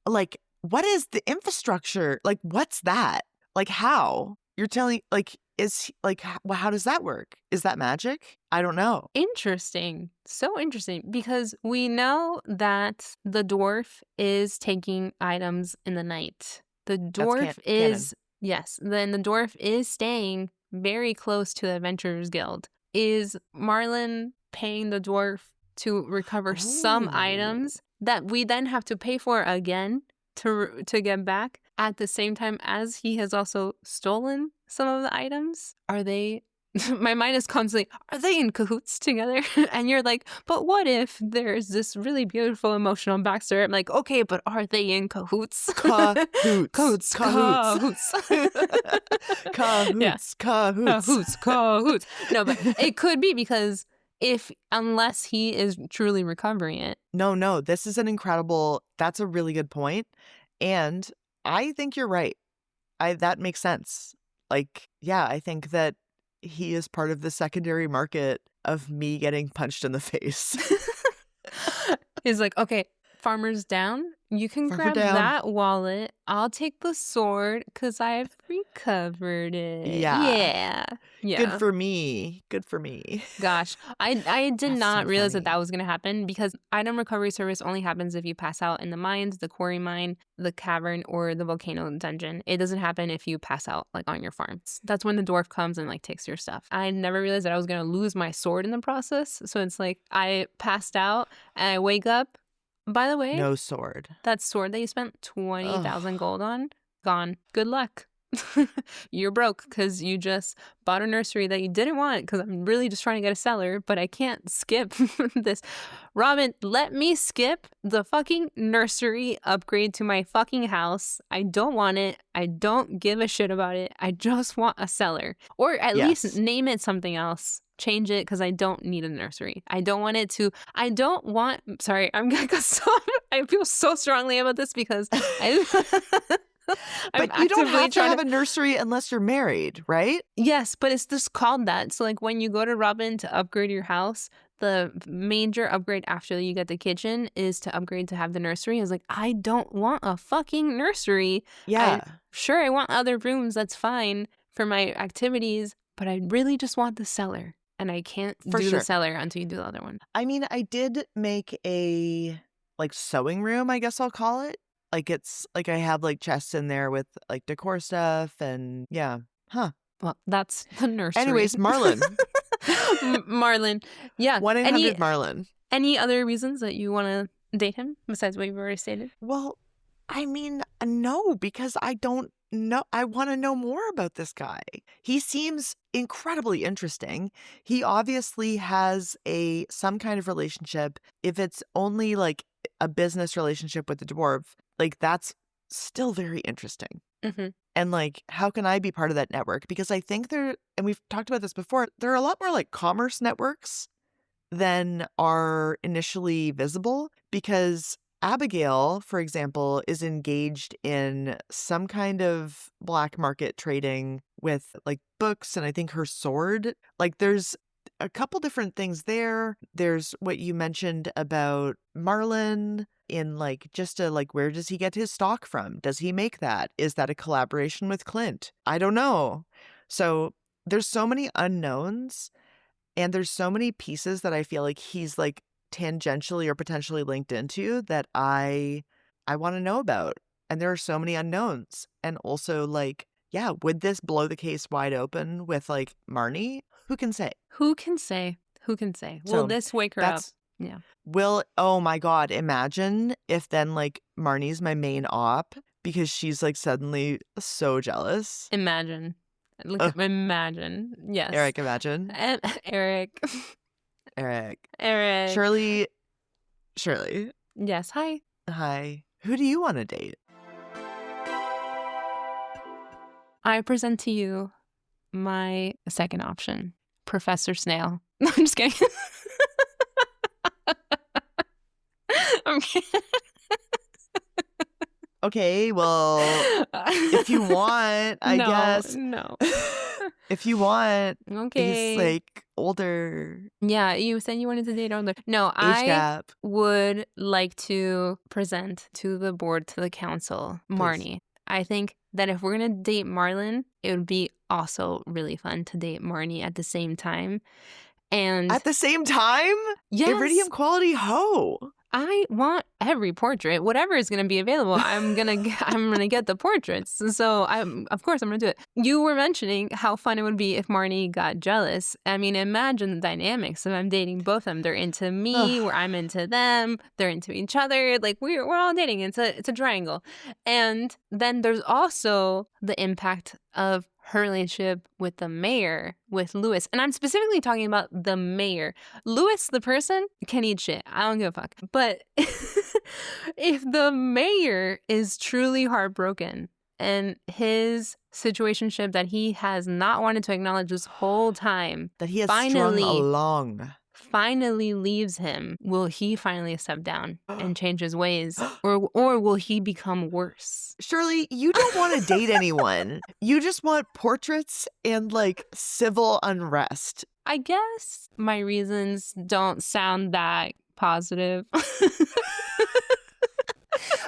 like, what is the infrastructure? Like, what's that? Like, how? You're telling, like, is, like, how does that work? Is that magic? I don't know. Interesting. So interesting, because we know that the dwarf is taking items in the night. The dwarf is, yes, then the dwarf is staying very close to the Adventurers Guild. Is Marlon paying the dwarf to recover some items that we then have to pay for again to get back at the same time as he has also stolen some of the items? Are they... My mind is constantly, are they in cahoots together? And you're like, but what if there's this really beautiful emotional backstory? I'm like, okay, but are they in cahoots? Cahoots. Cahoots. Cahoots. No, but it could be because unless he is truly recovering it. No, this is that's a really good point. And I think you're right. That makes sense. Like, yeah, I think that he is part of the secondary market of me getting punched in the face. He's like, okay, farmer's down. You can grab that wallet. I'll take the sword because I've recovered it. Yeah. Good for me. Gosh, I did not so realize funny. that was going to happen, because item recovery service only happens if you pass out in the mines, the quarry mine, the cavern, or the volcano dungeon. It doesn't happen if you pass out like on your farms. That's when the dwarf comes and like takes your stuff. I never realized that I was going to lose my sword in the process. So it's like I passed out and I wake up. By the way, no sword. That sword that you spent 20,000 gold on, gone. Good luck. You're broke because you just bought a nursery that you didn't want, because I'm really just trying to get a cellar, but I can't skip this. Robin, let me skip the fucking nursery upgrade to my fucking house. I don't want it. I don't give a shit about it. I just want a cellar. Or at least name it something else. Change it, because I don't need a nursery. I don't want it to. Sorry, I'm gonna I feel so strongly about this because But you don't have to have a nursery unless you're married, right? Yes, but it's just called that. So like when you go to Robin to upgrade your house, the major upgrade after you get the kitchen is to upgrade to have the nursery. I was like, I don't want a fucking nursery. Yeah. I want other rooms. That's fine for my activities, but I really just want the cellar. And I can't do the cellar until you do the other one. I mean, I did make a like sewing room, I guess I'll call it. Like, it's like I have like chests in there with like decor stuff and yeah. Huh. Well, that's the nursery. Anyways, Marlon. Marlon. Yeah. 1-800-Marlon. Any other reasons that you want to date him besides what you've already stated? Well, I mean, no, because I don't know. I want to know more about this guy. He seems incredibly interesting. He obviously has some kind of relationship. If it's only like a business relationship with the dwarf, like that's still very interesting. Mm-hmm. And like, how can I be part of that network? Because I think and we've talked about this before, there are a lot more like commerce networks than are initially visible, because Abigail, for example, is engaged in some kind of black market trading with like books, and I think her sword. Like, there's a couple different things there. There's what you mentioned about Marlon in like just a like, where does he get his stock from? Does he make that? Is that a collaboration with Clint? I don't know. So there's so many unknowns. And there's so many pieces that I feel like he's like tangentially or potentially linked into that I want to know about. And there are so many unknowns. And also like, yeah, would this blow the case wide open with like Marnie? Who can say? Who can say? Who can say? Will So this wake her up? that's Yeah. oh my God, imagine if then like Marnie's my main op because she's like suddenly so jealous. Imagine. Look Ugh, at imagine. Yes. Eric, imagine. And Eric. Eric. Eric. Shirley. Yes. Hi. Hi. Who do you want to date? I present to you my second option, Professor Snail. No, I'm just kidding. I'm kidding. Okay, well, if you want, I guess. No. If you want, Okay. he's like older. Yeah, you said you wanted to date older. No, Age I gap. would like to present to the board, to the council, Please. Marnie. I think that if we're going to date Marlon, it would be also really fun to date Marnie at the same time. And At the same time? yes, Iridium quality hoe. I want every portrait, whatever is going to be available. I'm gonna get the portraits. So of course I'm gonna do it. You were mentioning how fun it would be if Marnie got jealous. I mean, imagine the dynamics. If I'm dating both of them, they're into me, where I'm into them. They're into each other. Like we're all dating. It's a triangle. And then there's also the impact of her relationship with the mayor, with Lewis. And I'm specifically talking about the mayor. Lewis, the person, can eat shit. I don't give a fuck. But if the mayor is truly heartbroken and his situationship that he has not wanted to acknowledge this whole time, that he has strung along, finally leaves him, will he finally step down and change his ways? Or will he become worse? Shirley, you don't want to date anyone. You just want portraits and like civil unrest. I guess my reasons don't sound that positive.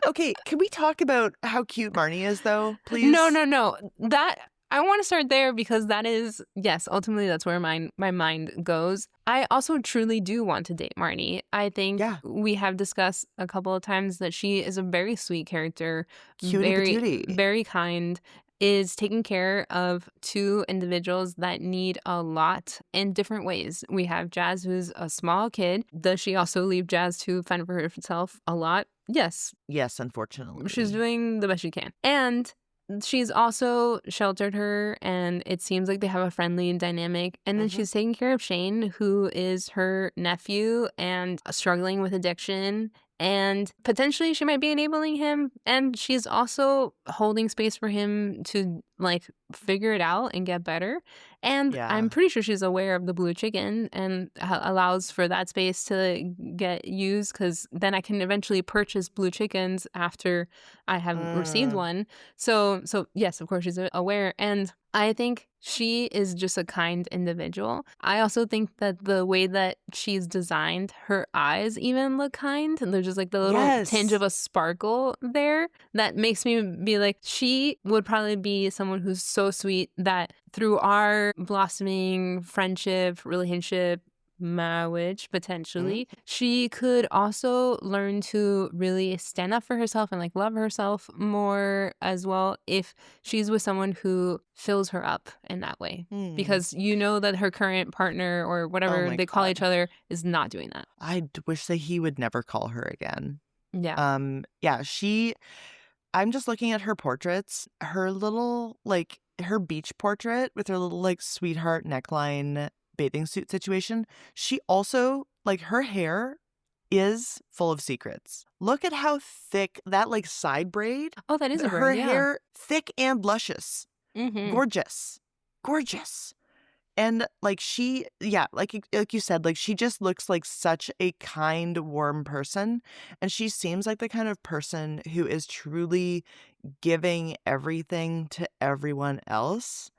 Okay, can we talk about how cute Marnie is though, please? No. That I want to start there because that is, yes, ultimately that's where my mind goes. I also truly do want to date Marnie. I think we have discussed a couple of times that she is a very sweet character, very kind, is taking care of two individuals that need a lot in different ways. We have Jazz, who's a small kid. Does she also leave Jazz to fend for herself a lot? Yes. Yes, unfortunately. She's doing the best she can. And she's also sheltered her, and it seems like they have a friendly dynamic. And then she's taking care of Shane, who is her nephew and struggling with addiction. And potentially she might be enabling him. And she's also holding space for him to like figure it out and get better. And I'm pretty sure she's aware of the blue chicken and allows for that space to get used, because then I can eventually purchase blue chickens after I have received one. So yes, of course she's aware. And I think she is just a kind individual. I also think that the way that she's designed, her eyes even look kind. And there's just like the little tinge of a sparkle there that makes me be like, she would probably be someone who's so sweet that through our blossoming friendship, relationship, marriage, potentially, she could also learn to really stand up for herself and like love herself more as well if she's with someone who fills her up in that way. Because you know that her current partner or whatever they call each other is not doing that. I wish that he would never call her again. Yeah. I'm just looking at her portraits. Her little like her beach portrait with her little like sweetheart neckline bathing suit situation. She also, like, her hair is full of secrets. Look at how thick that like side braid. Oh, that is a braid. Her hair thick and luscious. Gorgeous. And like she, like you said, like she just looks like such a kind, warm person. And she seems like the kind of person who is truly giving everything to everyone else.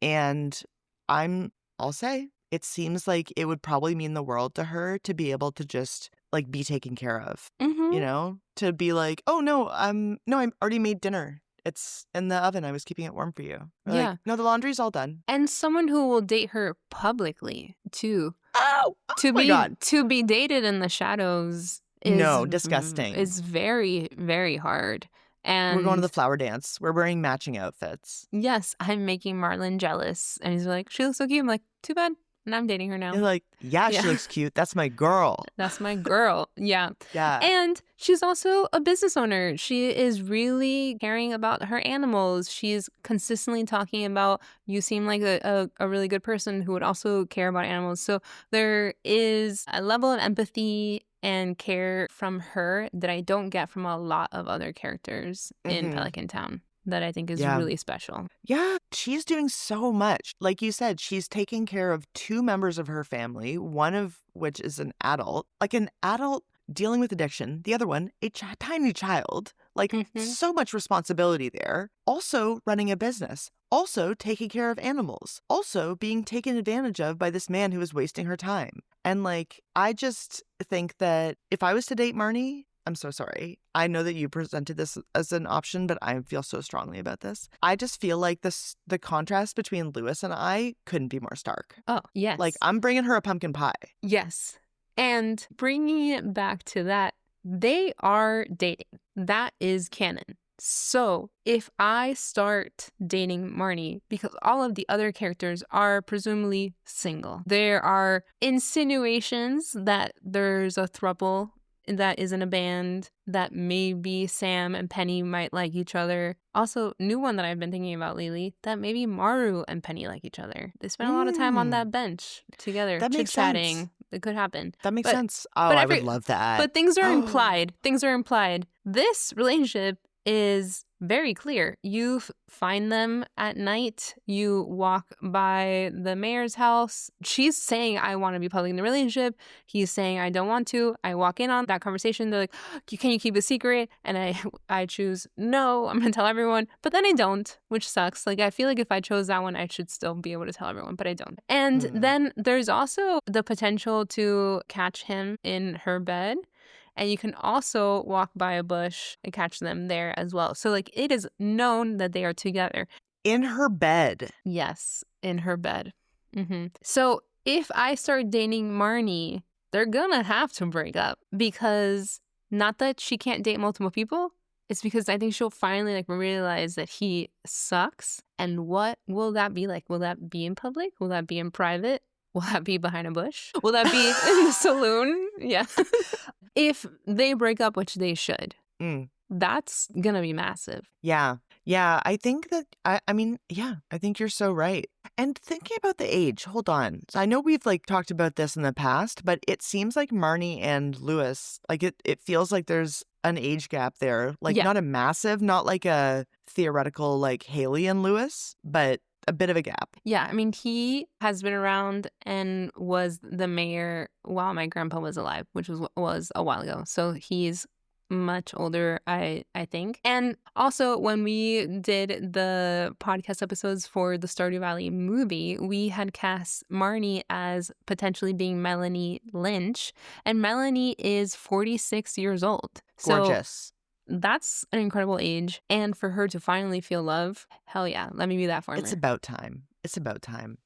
And I'll say, it seems like it would probably mean the world to her to be able to just like be taken care of, you know, to be like, oh no, I already made dinner. It's in the oven. I was keeping it warm for you. We're Yeah. like, no, the laundry's all done. And someone who will date her publicly, too. Oh my God. To be dated in the shadows No, disgusting. is very, very hard. And we're going to the flower dance. We're wearing matching outfits. yes, I'm making Marlon jealous. And he's like, she looks so cute. I'm like, too bad. And I'm dating her now. You're like, yeah, Yeah. she looks cute. That's my girl. That's my girl. Yeah. Yeah. And she's also a business owner. She is really caring about her animals. She's consistently talking about, you seem like a really good person who would also care about animals. So there is a level of empathy and care from her that I don't get from a lot of other characters in Pelican Town that I think is really special. Yeah, she's doing so much. Like you said, she's taking care of 2 members of her family, one of which is an adult. Like an adult dealing with addiction, the other one, a tiny child. Like so much responsibility there. Also running a business. Also taking care of animals. Also being taken advantage of by this man who is wasting her time. And like, I just think that if I was to date Marnie, I'm so sorry. I know that you presented this as an option, but I feel so strongly about this. I just feel like the contrast between Lewis and I couldn't be more stark. Oh, yes. Like, I'm bringing her a pumpkin pie. Yes. And bringing it back to that, they are dating. That is canon. So if I start dating Marnie, because all of the other characters are presumably single, there are insinuations that there's a throuple that is in a band, that maybe Sam and Penny might like each other. Also, new one that I've been thinking about lately, that maybe Maru and Penny like each other. They spend a lot of time on that bench together, That makes chit-chatting. sense. It could happen. That makes sense. Oh, I would love that. But things are implied. Things are implied. This relationship is very clear. You find them at night. You walk by the mayor's house. She's saying, I want to be public in the relationship. He's saying, I don't want to. I walk in on that conversation. They're like, can you keep a secret? And I choose, no, I'm going to tell everyone. But then I don't, which sucks. Like, I feel like if I chose that one, I should still be able to tell everyone, but I don't. And then there's also the potential to catch him in her bed. And you can also walk by a bush and catch them there as well. So, like, it is known that they are together. In her bed. Yes, in her bed. So, if I start dating Marnie, they're gonna have to break up. Because, not that she can't date multiple people, it's because I think she'll finally, like, realize that he sucks. And what will that be like? Will that be in public? Will that be in private? Will that be behind a bush? Will that be in the saloon? Yeah. If they break up, which they should, that's going to be massive. Yeah. Yeah. I think that, I mean, yeah, I think you're so right. And thinking about the age, hold on. So I know we've like talked about this in the past, but it seems like Marnie and Lewis, like it feels like there's an age gap there. Like not a massive, not like a theoretical like Haley and Lewis, but a bit of a gap. Yeah, I mean, he has been around and was the mayor while my grandpa was alive, which was a while ago. So he's much older, I think. And also, when we did the podcast episodes for the Stardew Valley movie, we had cast Marnie as potentially being Melanie Lynch. And Melanie is 46 years old. Gorgeous. So that's an incredible age. And for her to finally feel love, hell yeah, let me be that for her. It's about time. It's about time.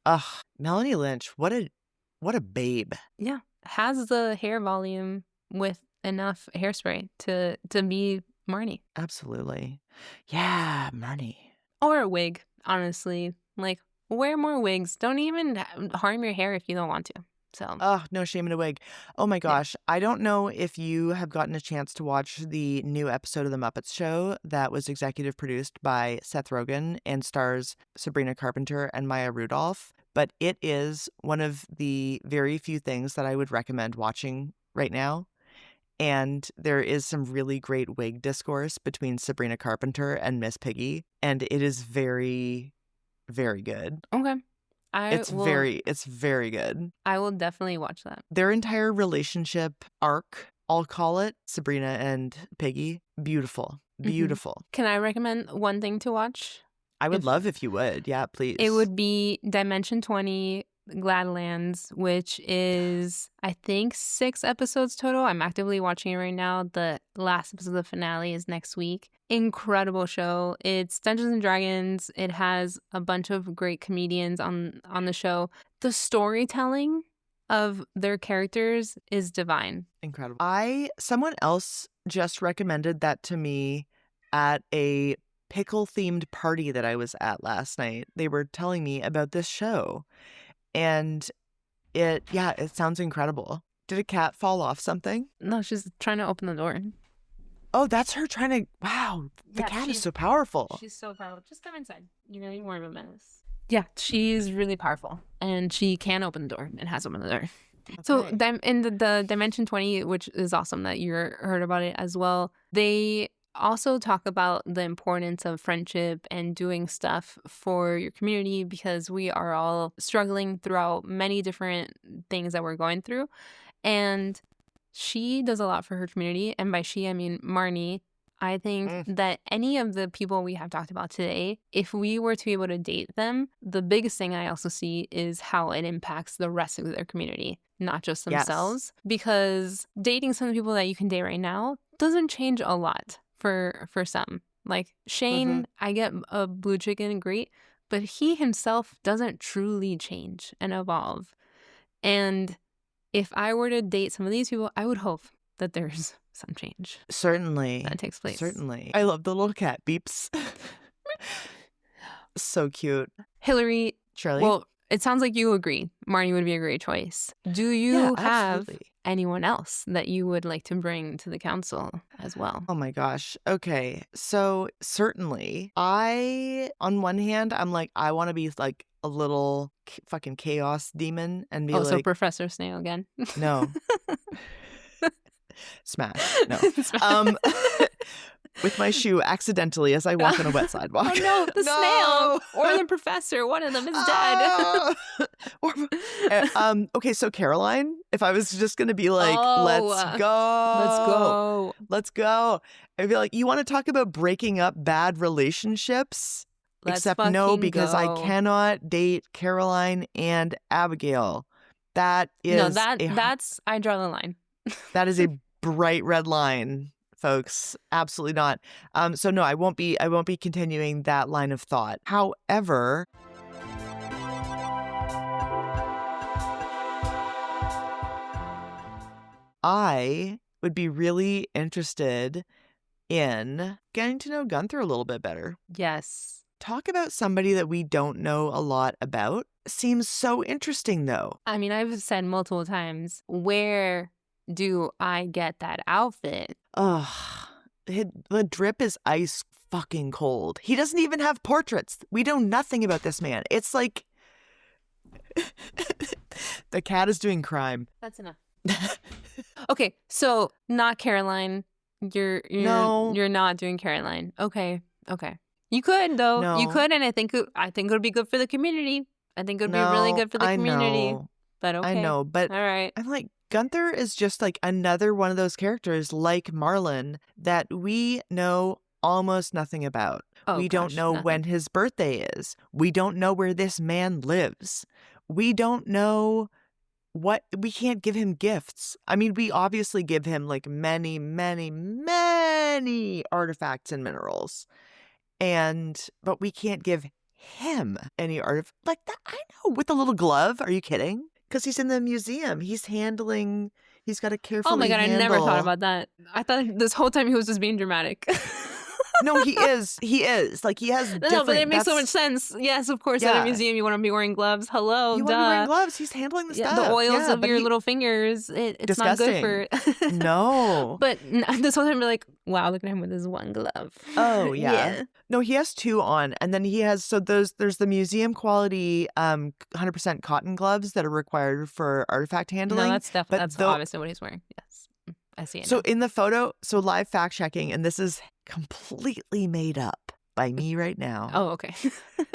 Ugh, Melanie Lynch, what a babe. Yeah, has the hair volume with enough hairspray to be Marnie. Absolutely. Yeah, Marnie. Or a wig, honestly. Like, wear more wigs. Don't even harm your hair if you don't want to. So. Oh, no shame in a wig. Oh my gosh. Yeah. I don't know if you have gotten a chance to watch the new episode of The Muppets Show that was executive produced by Seth Rogen and stars Sabrina Carpenter and Maya Rudolph, but it is one of the very few things that I would recommend watching right now. And there is some really great wig discourse between Sabrina Carpenter and Miss Piggy, and it is very, very good. Okay. It's very good. I will definitely watch that. Their entire relationship arc, I'll call it, Sabrina and Piggy, beautiful. Beautiful. Can I recommend one thing to watch? I would love if you would. Yeah, please. It would be Dimension 20, Gladlands, which is, I think, 6 episodes total. I'm actively watching it right now. The last episode of the finale is next week. Incredible show. It's Dungeons and Dragons. It has a bunch of great comedians on the show. The storytelling of their characters is divine. Incredible. Someone else just recommended that to me at a pickle-themed party that I was at last night. They were telling me about this show. And it sounds incredible. Did a cat fall off something? No, she's trying to open the door. Oh, that's her trying to... Wow, the cat is so powerful. She's so powerful. Just come inside. You're going to be more of a menace. Yeah, she's really powerful. And she can open the door and has opened the door. Okay. So in the Dimension 20, which is awesome that you heard about it as well, they also talk about the importance of friendship and doing stuff for your community, because we are all struggling throughout many different things that we're going through. And she does a lot for her community. And by she, I mean Marnie. I think that any of the people we have talked about today, if we were to be able to date them, the biggest thing I also see is how it impacts the rest of their community, not just themselves. Yes. Because dating some of the people that you can date right now doesn't change a lot for some. Like Shane, I get a blue chicken, great, but he himself doesn't truly change and evolve. And if I were to date some of these people, I would hope that there's some change. Certainly. That takes place. Certainly. I love the little cat beeps. So cute. Hilary. Shirley? Well, it sounds like you agree. Marnie would be a great choice. Do you have anyone else that you would like to bring to the council as well? Oh my gosh. Okay. So certainly, on one hand, I'm like, I want to be like a little fucking chaos demon and be so Professor Snail again? No. Smash. No. With my shoe accidentally as I walk on a wet sidewalk. Oh no, the snail or the professor. One of them is dead. Okay, so Caroline, if I was just going to be like, let's go. I'd be like, you want to talk about breaking up bad relationships? Except no, because I cannot date Caroline and Abigail. That is that's I draw the line. That is a bright red line, folks. Absolutely not. So no, I won't be continuing that line of thought. However, I would be really interested in getting to know Gunther a little bit better. Yes. Talk about somebody that we don't know a lot about. Seems so interesting, though. I mean, I've said multiple times, where do I get that outfit? Ugh. The drip is ice fucking cold. He doesn't even have portraits. We know nothing about this man. It's like the cat is doing crime. That's enough. Okay, so not Caroline. You're not doing Caroline. Okay. You could though. No. You could, and I think it would be good for the community. I think it would be really good for the community. But okay. I know, but all right. I'm like, Gunther is just like another one of those characters like Marlon that we know almost nothing about. We don't know when his birthday is. We don't know where this man lives. We don't know we can't give him gifts. I mean, we obviously give him like many, many, many artifacts and minerals. But we can't give him any artifact like that. I know, with a little glove. Are you kidding? Because he's in the museum. He's got to carefully Oh my God, handle. I never thought about that. I thought this whole time he was just being dramatic. No, he is. Like, he has different... No, but it makes so much sense. Yes, of course, at a museum, you want to be wearing gloves. Hello, You want to be wearing gloves. He's handling the stuff. The oils of your little fingers. It's disgusting. Not good for... No. But this whole time, you're like, wow, look at him with his one glove. Oh, yeah. No, he has two on. And then he has... So there's the museum quality 100% cotton gloves that are required for artifact handling. No, that's obviously what he's wearing. Yes. I see it So now. in the photo, live fact checking, and this is completely made up by me right now. Oh, okay.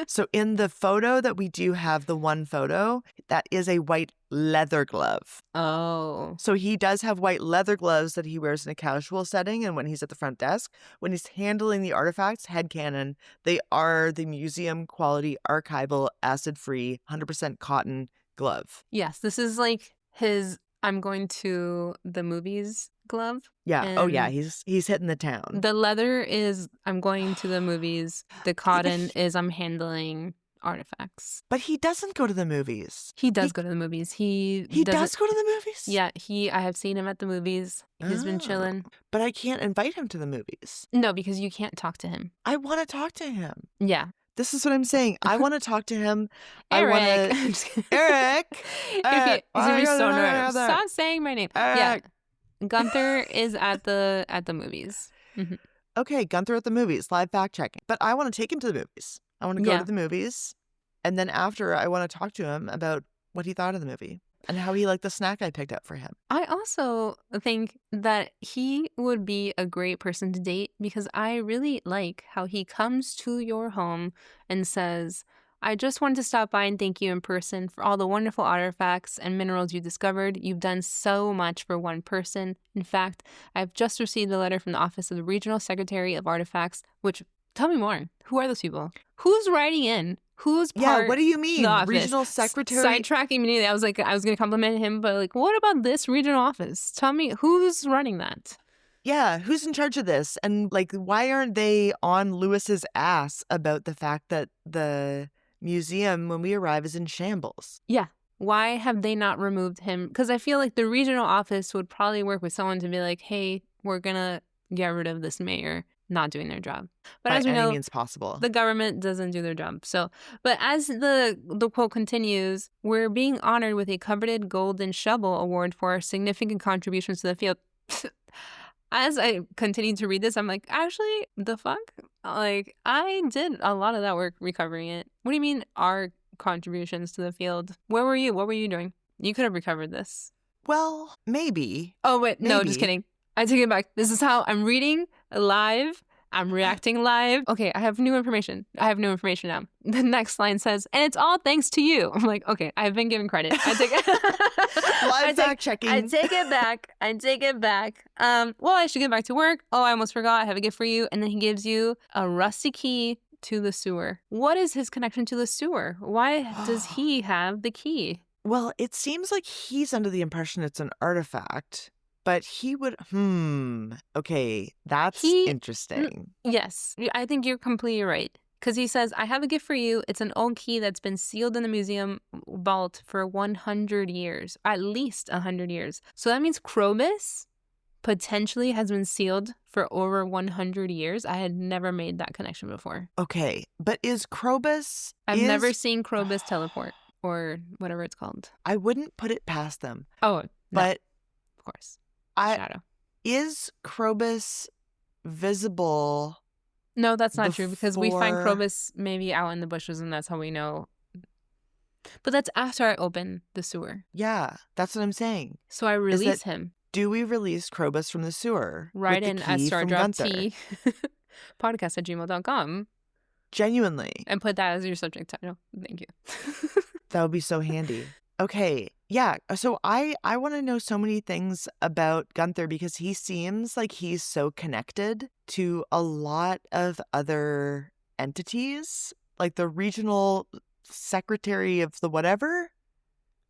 So in the photo that we do have, the one photo, that is a white leather glove. Oh. So he does have white leather gloves that he wears in a casual setting and when he's at the front desk. When he's handling the artifacts, headcanon, they are the museum quality, archival, acid-free, 100% cotton glove. Yes, this is like his I'm going to the movies glove. Yeah. Oh, yeah. And He's hitting the town. the leather is I'm going to the movies. The cotton is I'm handling artifacts. But he doesn't go to the movies. He does go to the movies. He does go to the movies? Yeah, I have seen him at the movies. He's been chilling. But I can't invite him to the movies. No, because you can't talk to him. I want to talk to him. Yeah. This is what I'm saying. I want to talk to him. Eric. Eric. He's gonna be so nervous. Stop saying my name. Eric. Yeah. Gunther is at the movies. Mm-hmm. Okay, Gunther at the movies, live fact checking. But I want to take him to the movies. I want to go to the movies. And then after, I want to talk to him about what he thought of the movie and how he liked the snack I picked out for him. I also think that he would be a great person to date because I really like how he comes to your home and says, I just wanted to stop by and thank you in person for all the wonderful artifacts and minerals you discovered. You've done so much for one person. In fact, I've just received a letter from the Office of the Regional Secretary of Artifacts, which, tell me more. Who are those people? Who's writing in? Who's part? Yeah, what do you mean? The office? Regional secretary? Sidetracking immediately. I was going to compliment him, but like, what about this regional office? Tell me, who's running that? Yeah, who's in charge of this? And like, why aren't they on Lewis's ass about the fact that the museum, when we arrive, is in shambles? Yeah. Why have they not removed him? Because I feel like the regional office would probably work with someone to be like, hey, we're going to get rid of this mayor not doing their job. But By as we know, any means possible. The government doesn't do their job. So, but as the quote continues, we're being honored with a coveted Golden Shovel Award for our significant contributions to the field. As I continue to read this, I'm like, actually, the fuck? Like, I did a lot of that work recovering it. What do you mean our contributions to the field? Where were you? What were you doing? You could have recovered this. Well, maybe. Oh, wait. Maybe. No, just kidding. I take it back. This is how I'm reading live. I'm reacting live. Okay, I have new information. I have new information now. The next line says, and it's all thanks to you. I'm like, okay, I've been given credit. I take it. Live fact checking. I take it back. Well, I should get back to work. Oh, I almost forgot. I have a gift for you. And then he gives you a rusty key to the sewer. What is his connection to the sewer? Why does he have the key? Well, it seems like he's under the impression it's an artifact. But he would, okay, that's interesting. Yes, I think you're completely right. Because he says, I have a gift for you. It's an old key that's been sealed in the museum vault for 100 years, at least 100 years. So that means Krobus potentially has been sealed for over 100 years. I had never made that connection before. Okay, but is Krobus... I've never seen Krobus teleport or whatever it's called. I wouldn't put it past them. Oh, no, but of course. Shadow. Is Krobus visible? No, that's not true because we find Krobus maybe out in the bushes and that's how we know. But that's after I open the sewer. Yeah, that's what I'm saying. So I release him. Do we release Krobus from the sewer? Right in at Stardrop Tea podcast@gmail.com. Genuinely. And put that as your subject title. Thank you. That would be so handy. Okay, yeah, so I want to know so many things about Gunther because he seems like he's so connected to a lot of other entities, like the regional secretary of the whatever.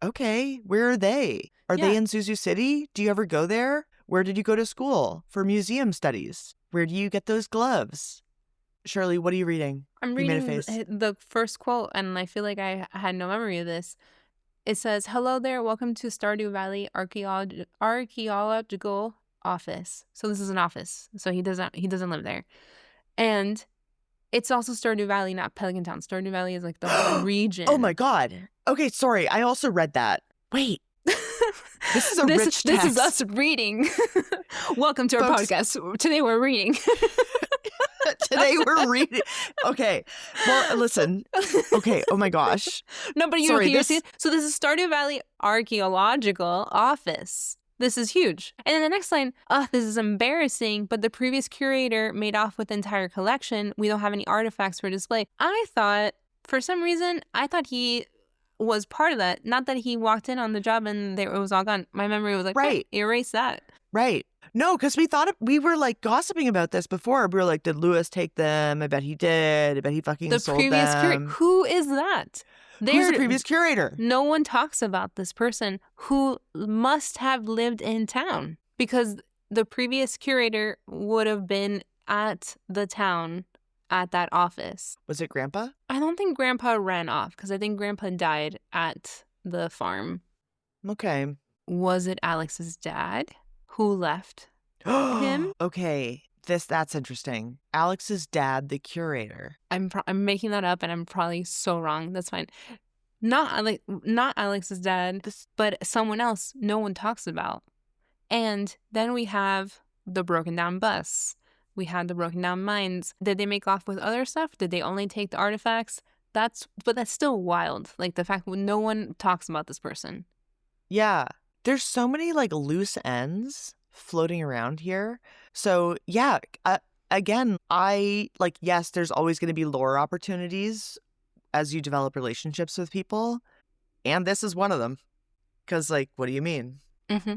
Okay, where are they? Are they in Zuzu City? Do you ever go there? Where did you go to school for museum studies? Where do you get those gloves? Shirley, what are you reading? I'm reading the first quote, and I feel like I had no memory of this. It says, hello there, welcome to Stardew Valley Archaeological Office. So this is an office. So he doesn't live there. And it's also Stardew Valley, not Pelican Town. Stardew Valley is like the whole region. Oh my God. Okay, sorry. I also read that. Wait. This is a rich text. This is us reading. Welcome to our podcast. Today we're reading. Today we're reading. Okay. Well, listen. Okay. Oh my gosh. No, but so this is Stardew Valley Archaeological Office. This is huge. And then the next line, this is embarrassing, but the previous curator made off with the entire collection. We don't have any artifacts for display. I thought, for some reason, he was part of that. Not that he walked in on the job and it was all gone. My memory was like, right, erase that. Right. No, because we were like gossiping about this before. We were like, did Lewis take them? I bet he did. I bet he fucking The sold previous curator. them. Who is that? Who's the previous curator? No one talks about this person who must have lived in town, because the previous curator would have been at the town at that office. Was it Grandpa? I don't think Grandpa ran off, because I think Grandpa died at the farm. Okay. Was it Alex's dad who left him? Okay. That's interesting. Alex's dad, the curator. I'm making that up, and I'm probably so wrong. That's fine. Not Alex's dad, but someone else no one talks about. And then we have the broken down bus. We had the broken down mines. Did they make off with other stuff? Did they only take the artifacts? But that's still wild. Like the fact that no one talks about this person. Yeah. There's so many like loose ends floating around here. So yeah, again, yes, there's always going to be lore opportunities as you develop relationships with people. And this is one of them. Because like, what do you mean? Mm-hmm.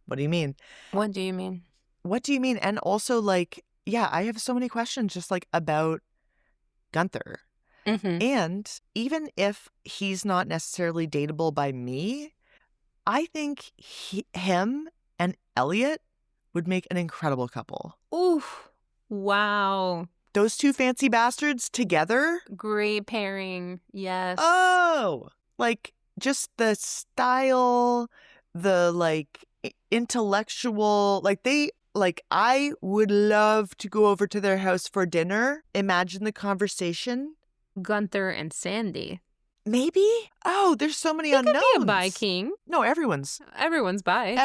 What do you mean? What do you mean? What do you mean? And also like, yeah, I have so many questions just like about Gunther. Mm-hmm. And even if he's not necessarily dateable by me, I think him and Elliot would make an incredible couple. Oof. Wow. Those two fancy bastards together? Great pairing. Yes. Oh, like just the style, the like intellectual, I would love to go over to their house for dinner. Imagine the conversation. Gunther and Sandy. Maybe? Oh, there's so many unknowns. Could be a bi king. No, everyone's bi. Everyone's bi.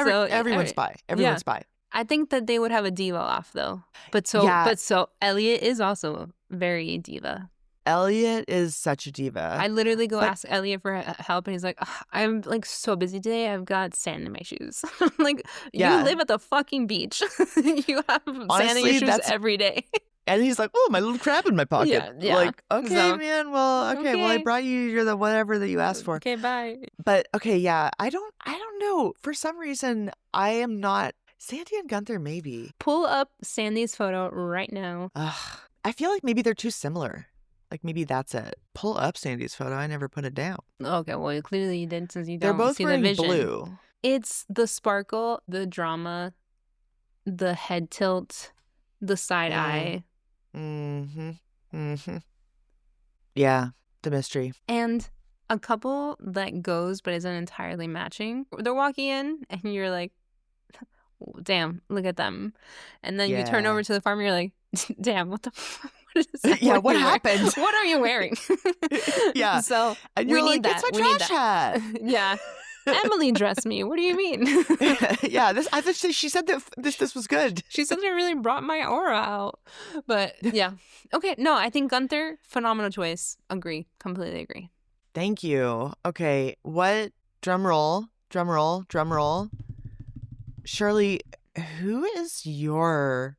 Everyone's bi. I think that they would have a diva off though. But so Elliot is also very diva. Elliot is such a diva. I literally ask Elliot for help, and he's like, I'm like so busy today. I've got sand in my shoes. Like, you live at the fucking beach. You have sand in your shoes every day. And he's like, oh, my little crab in my pocket. Yeah. Like, okay, man. Well, okay. Well, I brought you the whatever that you asked for. Okay, bye. But okay, yeah. I don't know. For some reason, I am not. Sandy and Gunther, maybe. Pull up Sandy's photo right now. I feel like maybe they're too similar. Like maybe that's it. Pull up Sandy's photo. I never put it down. Okay, well, clearly you did, since you they're don't both see the vision. Blue. It's the sparkle, the drama, the head tilt, the side eye. Mm-hmm. Mm-hmm. Yeah, the mystery. And a couple that goes but isn't entirely matching. They're walking in and you're like, damn, look at them. And then you turn over to the farm and you're like, damn, what the fuck? What happened? What are you wearing? Yeah. So and you're like, that. It's my trash hat. Yeah. Emily dressed me. What do you mean? Yeah, I thought she said that this was good. She said it really brought my aura out. But yeah. Okay, no, I think Gunther, phenomenal choice. Agree. Completely agree. Thank you. Okay, what? Drum roll. Shirley, who is your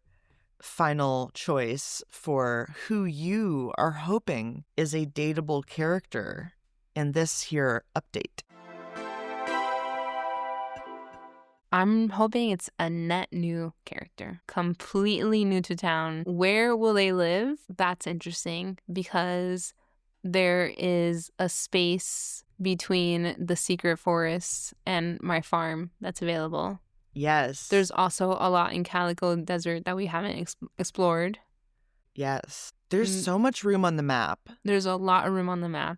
final choice for who you are hoping is a dateable character in this here update? I'm hoping it's a net new character, completely new to town. Where will they live? That's interesting, because there is a space between the secret forest and my farm that's available. Yes. There's also a lot in Calico Desert that we haven't explored. Yes. There's so much room on the map. There's a lot of room on the map.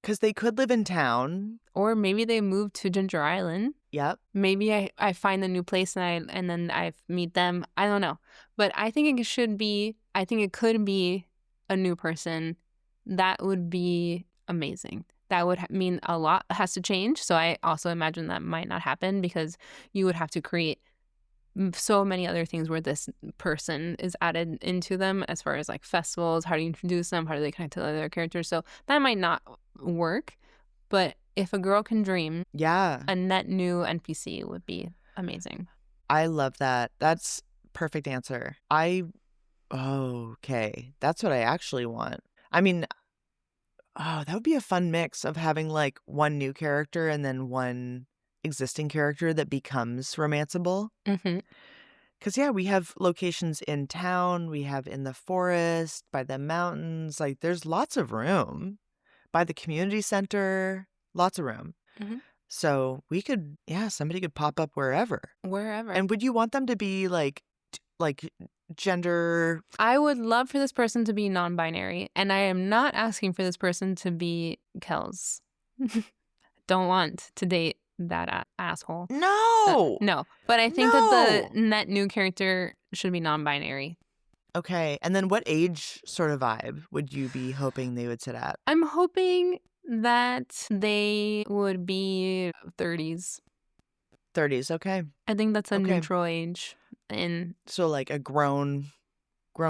Because they could live in town. Or maybe they move to Ginger Island. Yep. Maybe I find a new place and then I meet them. I don't know. But I think it could be a new person. That would be amazing. That would mean a lot has to change. So I also imagine that might not happen, because you would have to create so many other things where this person is added into them, as far as like festivals, how do you introduce them, how do they connect to other characters. So that might not work. But if a girl can dream, a net new NPC would be amazing. I love that. That's perfect answer. Okay. That's what I actually want. I mean, that would be a fun mix of having like one new character and then one existing character that becomes romanceable. Mm-hmm. Because, yeah, we have locations in town, we have in the forest, by the mountains. Like, there's lots of room. By the community center, lots of room. Mhm. So we could, somebody could pop up wherever. Wherever. And would you want them to be like gender? I would love for this person to be non-binary, and I am not asking for this person to be Kels. Don't want to date that asshole. No! No. But I think that the net new character should be non-binary. Okay. And then what age sort of vibe would you be hoping they would sit at? I'm hoping that they would be 30s. 30s, okay. I think that's a Okay. neutral age. So like a grown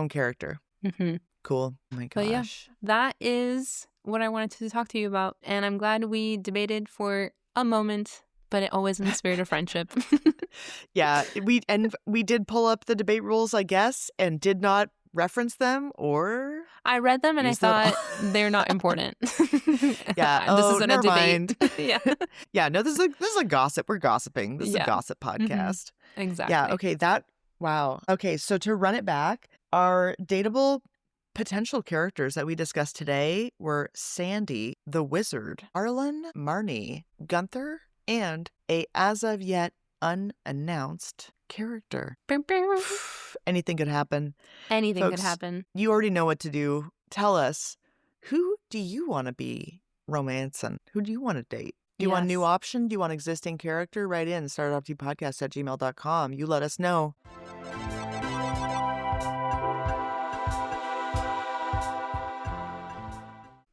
character. Mm-hmm. Cool. Oh my gosh. But yeah, that is what I wanted to talk to you about. And I'm glad we debated for a moment, but it always in the spirit of friendship. Yeah, we did pull up the debate rules, I guess, and did not reference them or I read them and I use them. thought they're not important. Yeah. This isn't never a debate. mind. Yeah. Yeah, no, this is a gossip. We're gossiping. This is a Yeah. gossip podcast. Exactly. Yeah, okay, wow. Okay, so to run it back, our dateable potential characters that we discussed today were Sandy, the wizard, Marlon, Marnie, Gunther, and a as of yet unannounced character. Anything could happen. Anything Folks, could happen. You already know what to do. Tell us, who do you want to be romancing? Who do you want to date? Do you want a new Yes. option? Do you want existing character? Write in stardropteapodcast@gmail.com. You let us know.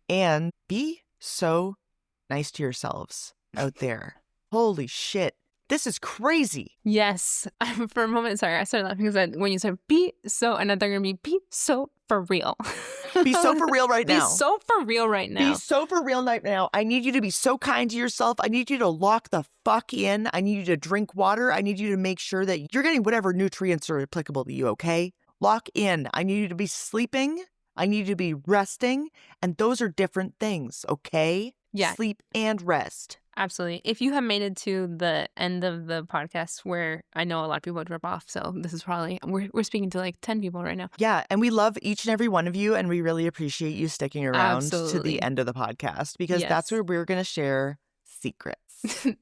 And be so nice to yourselves out there. Holy shit. This is crazy. Yes. For a moment, sorry, I started laughing because when you said be so, and then they're going to be so for real. Be so for real right now. Be so for real right now. Be so for real right now. I need you to be so kind to yourself. I need you to lock the fuck in. I need you to drink water. I need you to make sure that you're getting whatever nutrients are applicable to you, okay? Lock in. I need you to be sleeping. I need you to be resting. And those are different things, okay? Yeah. Sleep and rest. Absolutely. If you have made it to the end of the podcast, where I know a lot of people drop off, so this is probably, we're speaking to like 10 people right now. Yeah, and we love each and every one of you, and we really appreciate you sticking around to Absolutely. the end of the podcast, because that's where we're going to share secrets.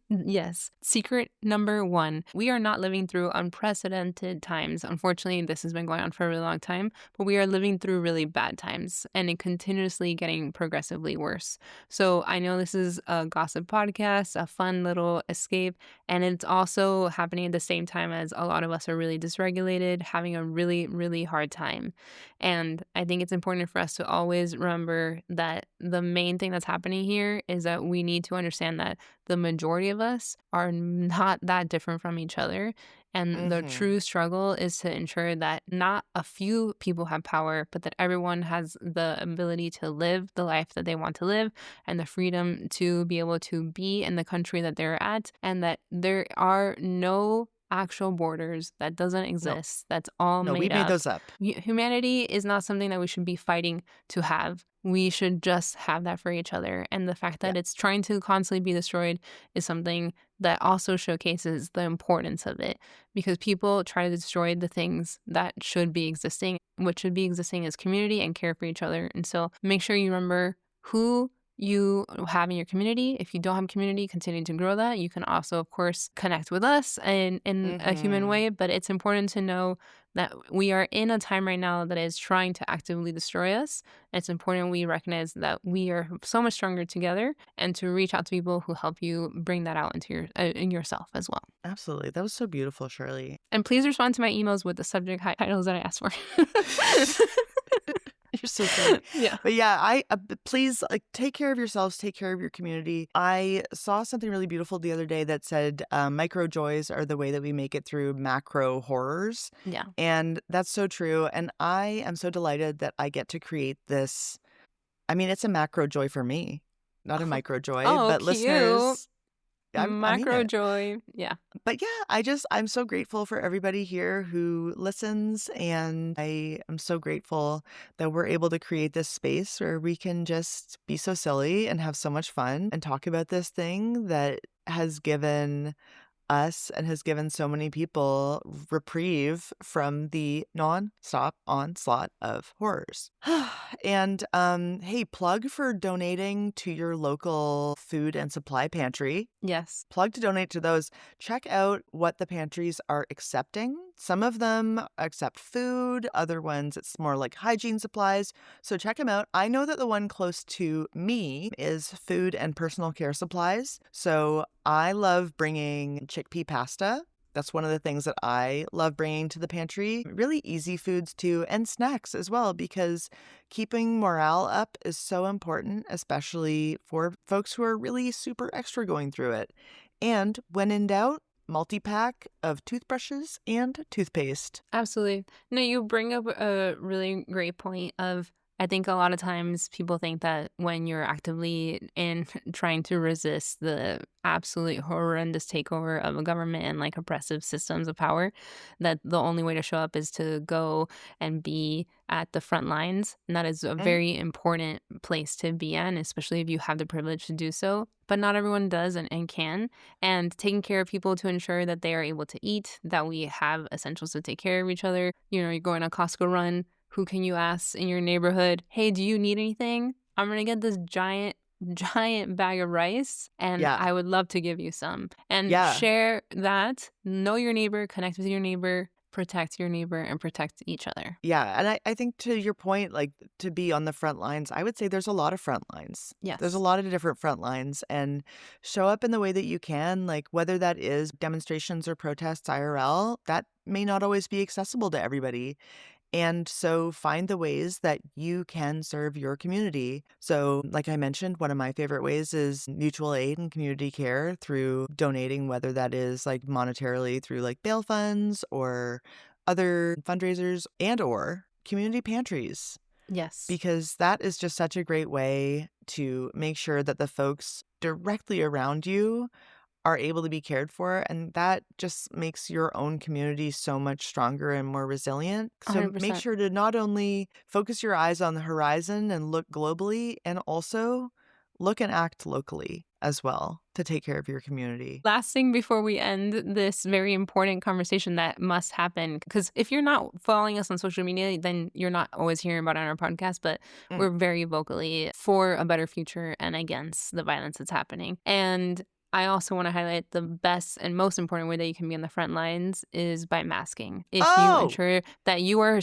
Yes. Secret number 1. We are not living through unprecedented times. Unfortunately, this has been going on for a really long time, but we are living through really bad times and it continuously getting progressively worse. So I know this is a gossip podcast, a fun little escape, and it's also happening at the same time as a lot of us are really dysregulated, having a really, really hard time. And I think it's important for us to always remember that the main thing that's happening here is that we need to understand that the majority of us are not that different from each other. And the true struggle is to ensure that not a few people have power, but that everyone has the ability to live the life that they want to live and the freedom to be able to be in the country that they're at, and that there are no actual borders. That doesn't exist. That's all made up. We made those up. Humanity is not something that we should be fighting to have. We should just have that for each other. And the fact that it's trying to constantly be destroyed is something that also showcases the importance of it, because people try to destroy the things that should be existing. What should be existing is community and care for each other. And so make sure you remember who you have in your community. If you don't have a community, continue to grow that. You can also, of course, connect with us in a human way, but it's important to know that we are in a time right now that is trying to actively destroy us. It's important we recognize that we are so much stronger together, and to reach out to people who help you bring that out into in yourself as well. Absolutely. That was so beautiful, Shirley. And please respond to my emails with the subject titles that I asked for. You're so sweet. Yeah. But yeah, please take care of yourselves, take care of your community. I saw something really beautiful the other day that said micro joys are the way that we make it through macro horrors. Yeah. And that's so true. And I am so delighted that I get to create this. I mean, it's a macro joy for me, not a micro joy, but cute. listeners. Macro joy. Yeah. But yeah, I'm so grateful for everybody here who listens, and I am so grateful that we're able to create this space where we can just be so silly and have so much fun and talk about this thing that has given us and has given so many people reprieve from the non-stop onslaught of horrors. And hey, plug for donating to your local food and supply pantry. Yes. Plug to donate to those. Check out what the pantries are accepting. Some of them accept food, other ones it's more like hygiene supplies. So check them out. I know that the one close to me is food and personal care supplies. So I love bringing chickpea pasta. That's one of the things that I love bringing to the pantry. Really easy foods too, and snacks as well, because keeping morale up is so important, especially for folks who are really super extra going through it. And when in doubt, multi-pack of toothbrushes and toothpaste. Absolutely. No, you bring up a really great point of, I think a lot of times people think that when you're actively in trying to resist the absolute horrendous takeover of a government and like oppressive systems of power, that the only way to show up is to go and be at the front lines. And that is a very important place to be in, especially if you have the privilege to do so. But not everyone does and can. And taking care of people to ensure that they are able to eat, that we have essentials to take care of each other. You know, you're going on a Costco run. Who can you ask in your neighborhood? Hey, do you need anything? I'm going to get this giant bag of rice and I would love to give you some. And share that. Know your neighbor, connect with your neighbor, protect your neighbor, and protect each other. Yeah. And I think to your point, like to be on the front lines, I would say there's a lot of front lines. Yes. There's a lot of different front lines, and show up in the way that you can, like whether that is demonstrations or protests IRL, that may not always be accessible to everybody. And so find the ways that you can serve your community. So like I mentioned, one of my favorite ways is mutual aid and community care through donating, whether that is like monetarily through like bail funds or other fundraisers and or community pantries. Yes. Because that is just such a great way to make sure that the folks directly around you are able to be cared for, and that just makes your own community so much stronger and more resilient. So 100%. Make sure to not only focus your eyes on the horizon and look globally, and also look and act locally as well to take care of your community. Last thing before we end this very important conversation that must happen, because if you're not following us on social media, then you're not always hearing about it on our podcast, but we're very vocally for a better future and against the violence that's happening. And I also want to highlight the best and most important way that you can be on the front lines is by masking. If you ensure that you are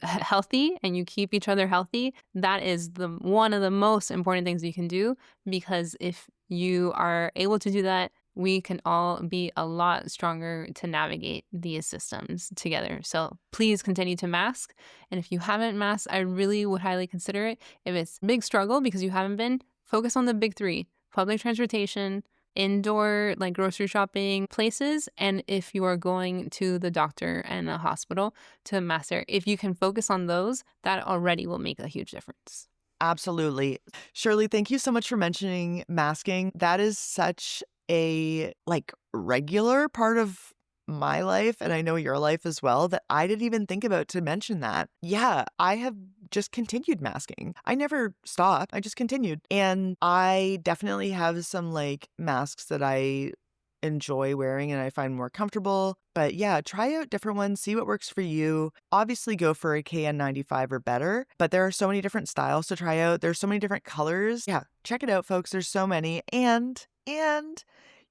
healthy and you keep each other healthy, that is one of the most important things you can do, because if you are able to do that, we can all be a lot stronger to navigate these systems together. So please continue to mask. And if you haven't masked, I really would highly consider it. If it's a big struggle because you haven't been, focus on the big three: public transportation, indoor like grocery shopping places, and if you are going to the doctor and a hospital, to mask there. If you can focus on those, that already will make a huge difference. Absolutely. Shirley, thank you so much for mentioning masking. That is such a like regular part of my life, and I know your life as well, that I didn't even think about to mention that. Yeah, I have just continued masking. I never stopped. I just continued. And I definitely have some like masks that I enjoy wearing and I find more comfortable. But yeah, try out different ones, see what works for you. Obviously go for a KN95 or better, but there are so many different styles to try out. There's so many different colors. Yeah, check it out, folks. There's so many. And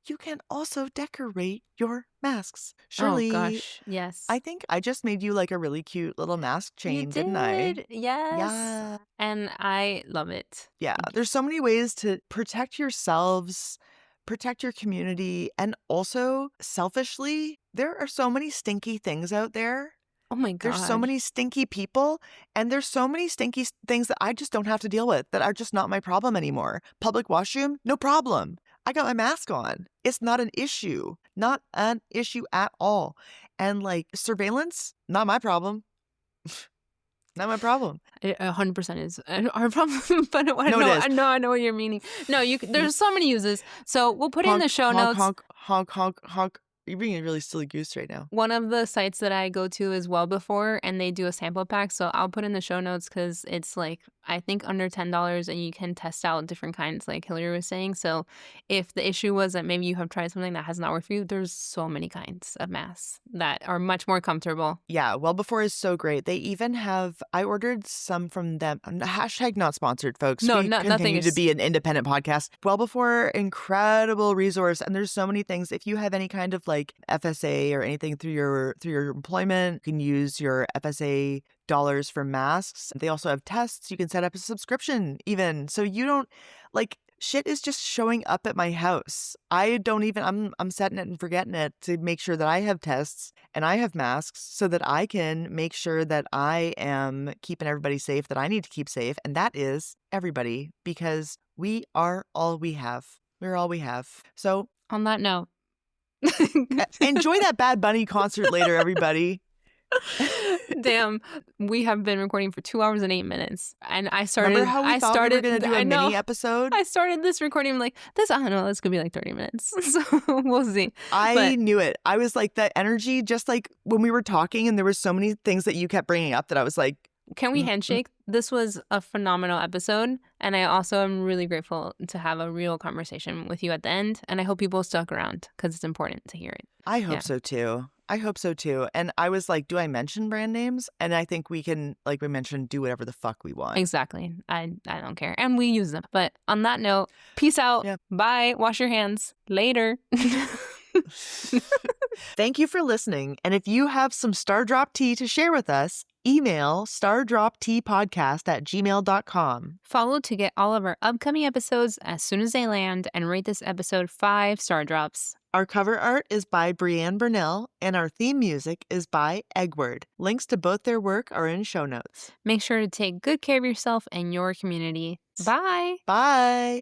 you can also decorate your masks. Shirley, oh gosh, yes. I think I just made you like a really cute little mask chain, didn't I? Yes. Yeah. And I love it. Yeah. There's so many ways to protect yourselves, protect your community, and also selfishly, there are so many stinky things out there. Oh my God. There's so many stinky people, and there's so many stinky things that I just don't have to deal with, that are just not my problem anymore. Public washroom, no problem. I got my mask on. It's not an issue. Not an issue at all. And like surveillance, not my problem. Not my problem. It 100% is our problem, but No, it is. I know what you're meaning. No, there's so many uses. So we'll put it in the show notes. Honk. You're being a really silly goose right now. One of the sites that I go to is Well Before, and they do a sample pack. So I'll put in the show notes because it's like I think, under $10, and you can test out different kinds, like Hilary was saying. So if the issue was that maybe you have tried something that has not worked for you, there's so many kinds of masks that are much more comfortable. Yeah, Well Before is so great. They even have, I ordered some from them. Hashtag not sponsored, folks. No, we nothing continue to is. be an independent podcast. Well Before, incredible resource. And there's so many things. If you have any kind of like FSA or anything through your employment, you can use your FSA dollars for masks. They also have tests. You can set up a subscription even. So you don't like shit is just showing up at my house. I don't even I'm setting it and forgetting it to make sure that I have tests and I have masks so that I can make sure that I am keeping everybody safe that I need to keep safe, and that is everybody, because we are all we have. We're all we have. So On that note, enjoy that Bad Bunny concert later, everybody. Damn, we have been recording for 2 hours and 8 minutes, and I started. Remember how we thought we were going to do a mini episode? I started this recording like this. I don't know. This could be like 30 minutes, so we'll see. I knew it. I was like, that energy, just like when we were talking, and there were so many things that you kept bringing up that I was like, can we handshake? This was a phenomenal episode, and I also am really grateful to have a real conversation with you at the end, and I hope people stuck around because it's important to hear it. I hope so too. I hope so too. And I was like, do I mention brand names? And I think we can, like we mentioned, do whatever the fuck we want. Exactly. I don't care. And we use them. But on that note, peace out. Yep. Bye. Wash your hands. Later. Thank you for listening. And if you have some Stardrop Tea to share with us, email stardropteapodcast@gmail.com. Follow to get all of our upcoming episodes as soon as they land, and rate this episode 5 Stardrops. Our cover art is by Brianne Burnell, and our theme music is by Eggward. Links to both their work are in show notes. Make sure to take good care of yourself and your community. Bye. Bye.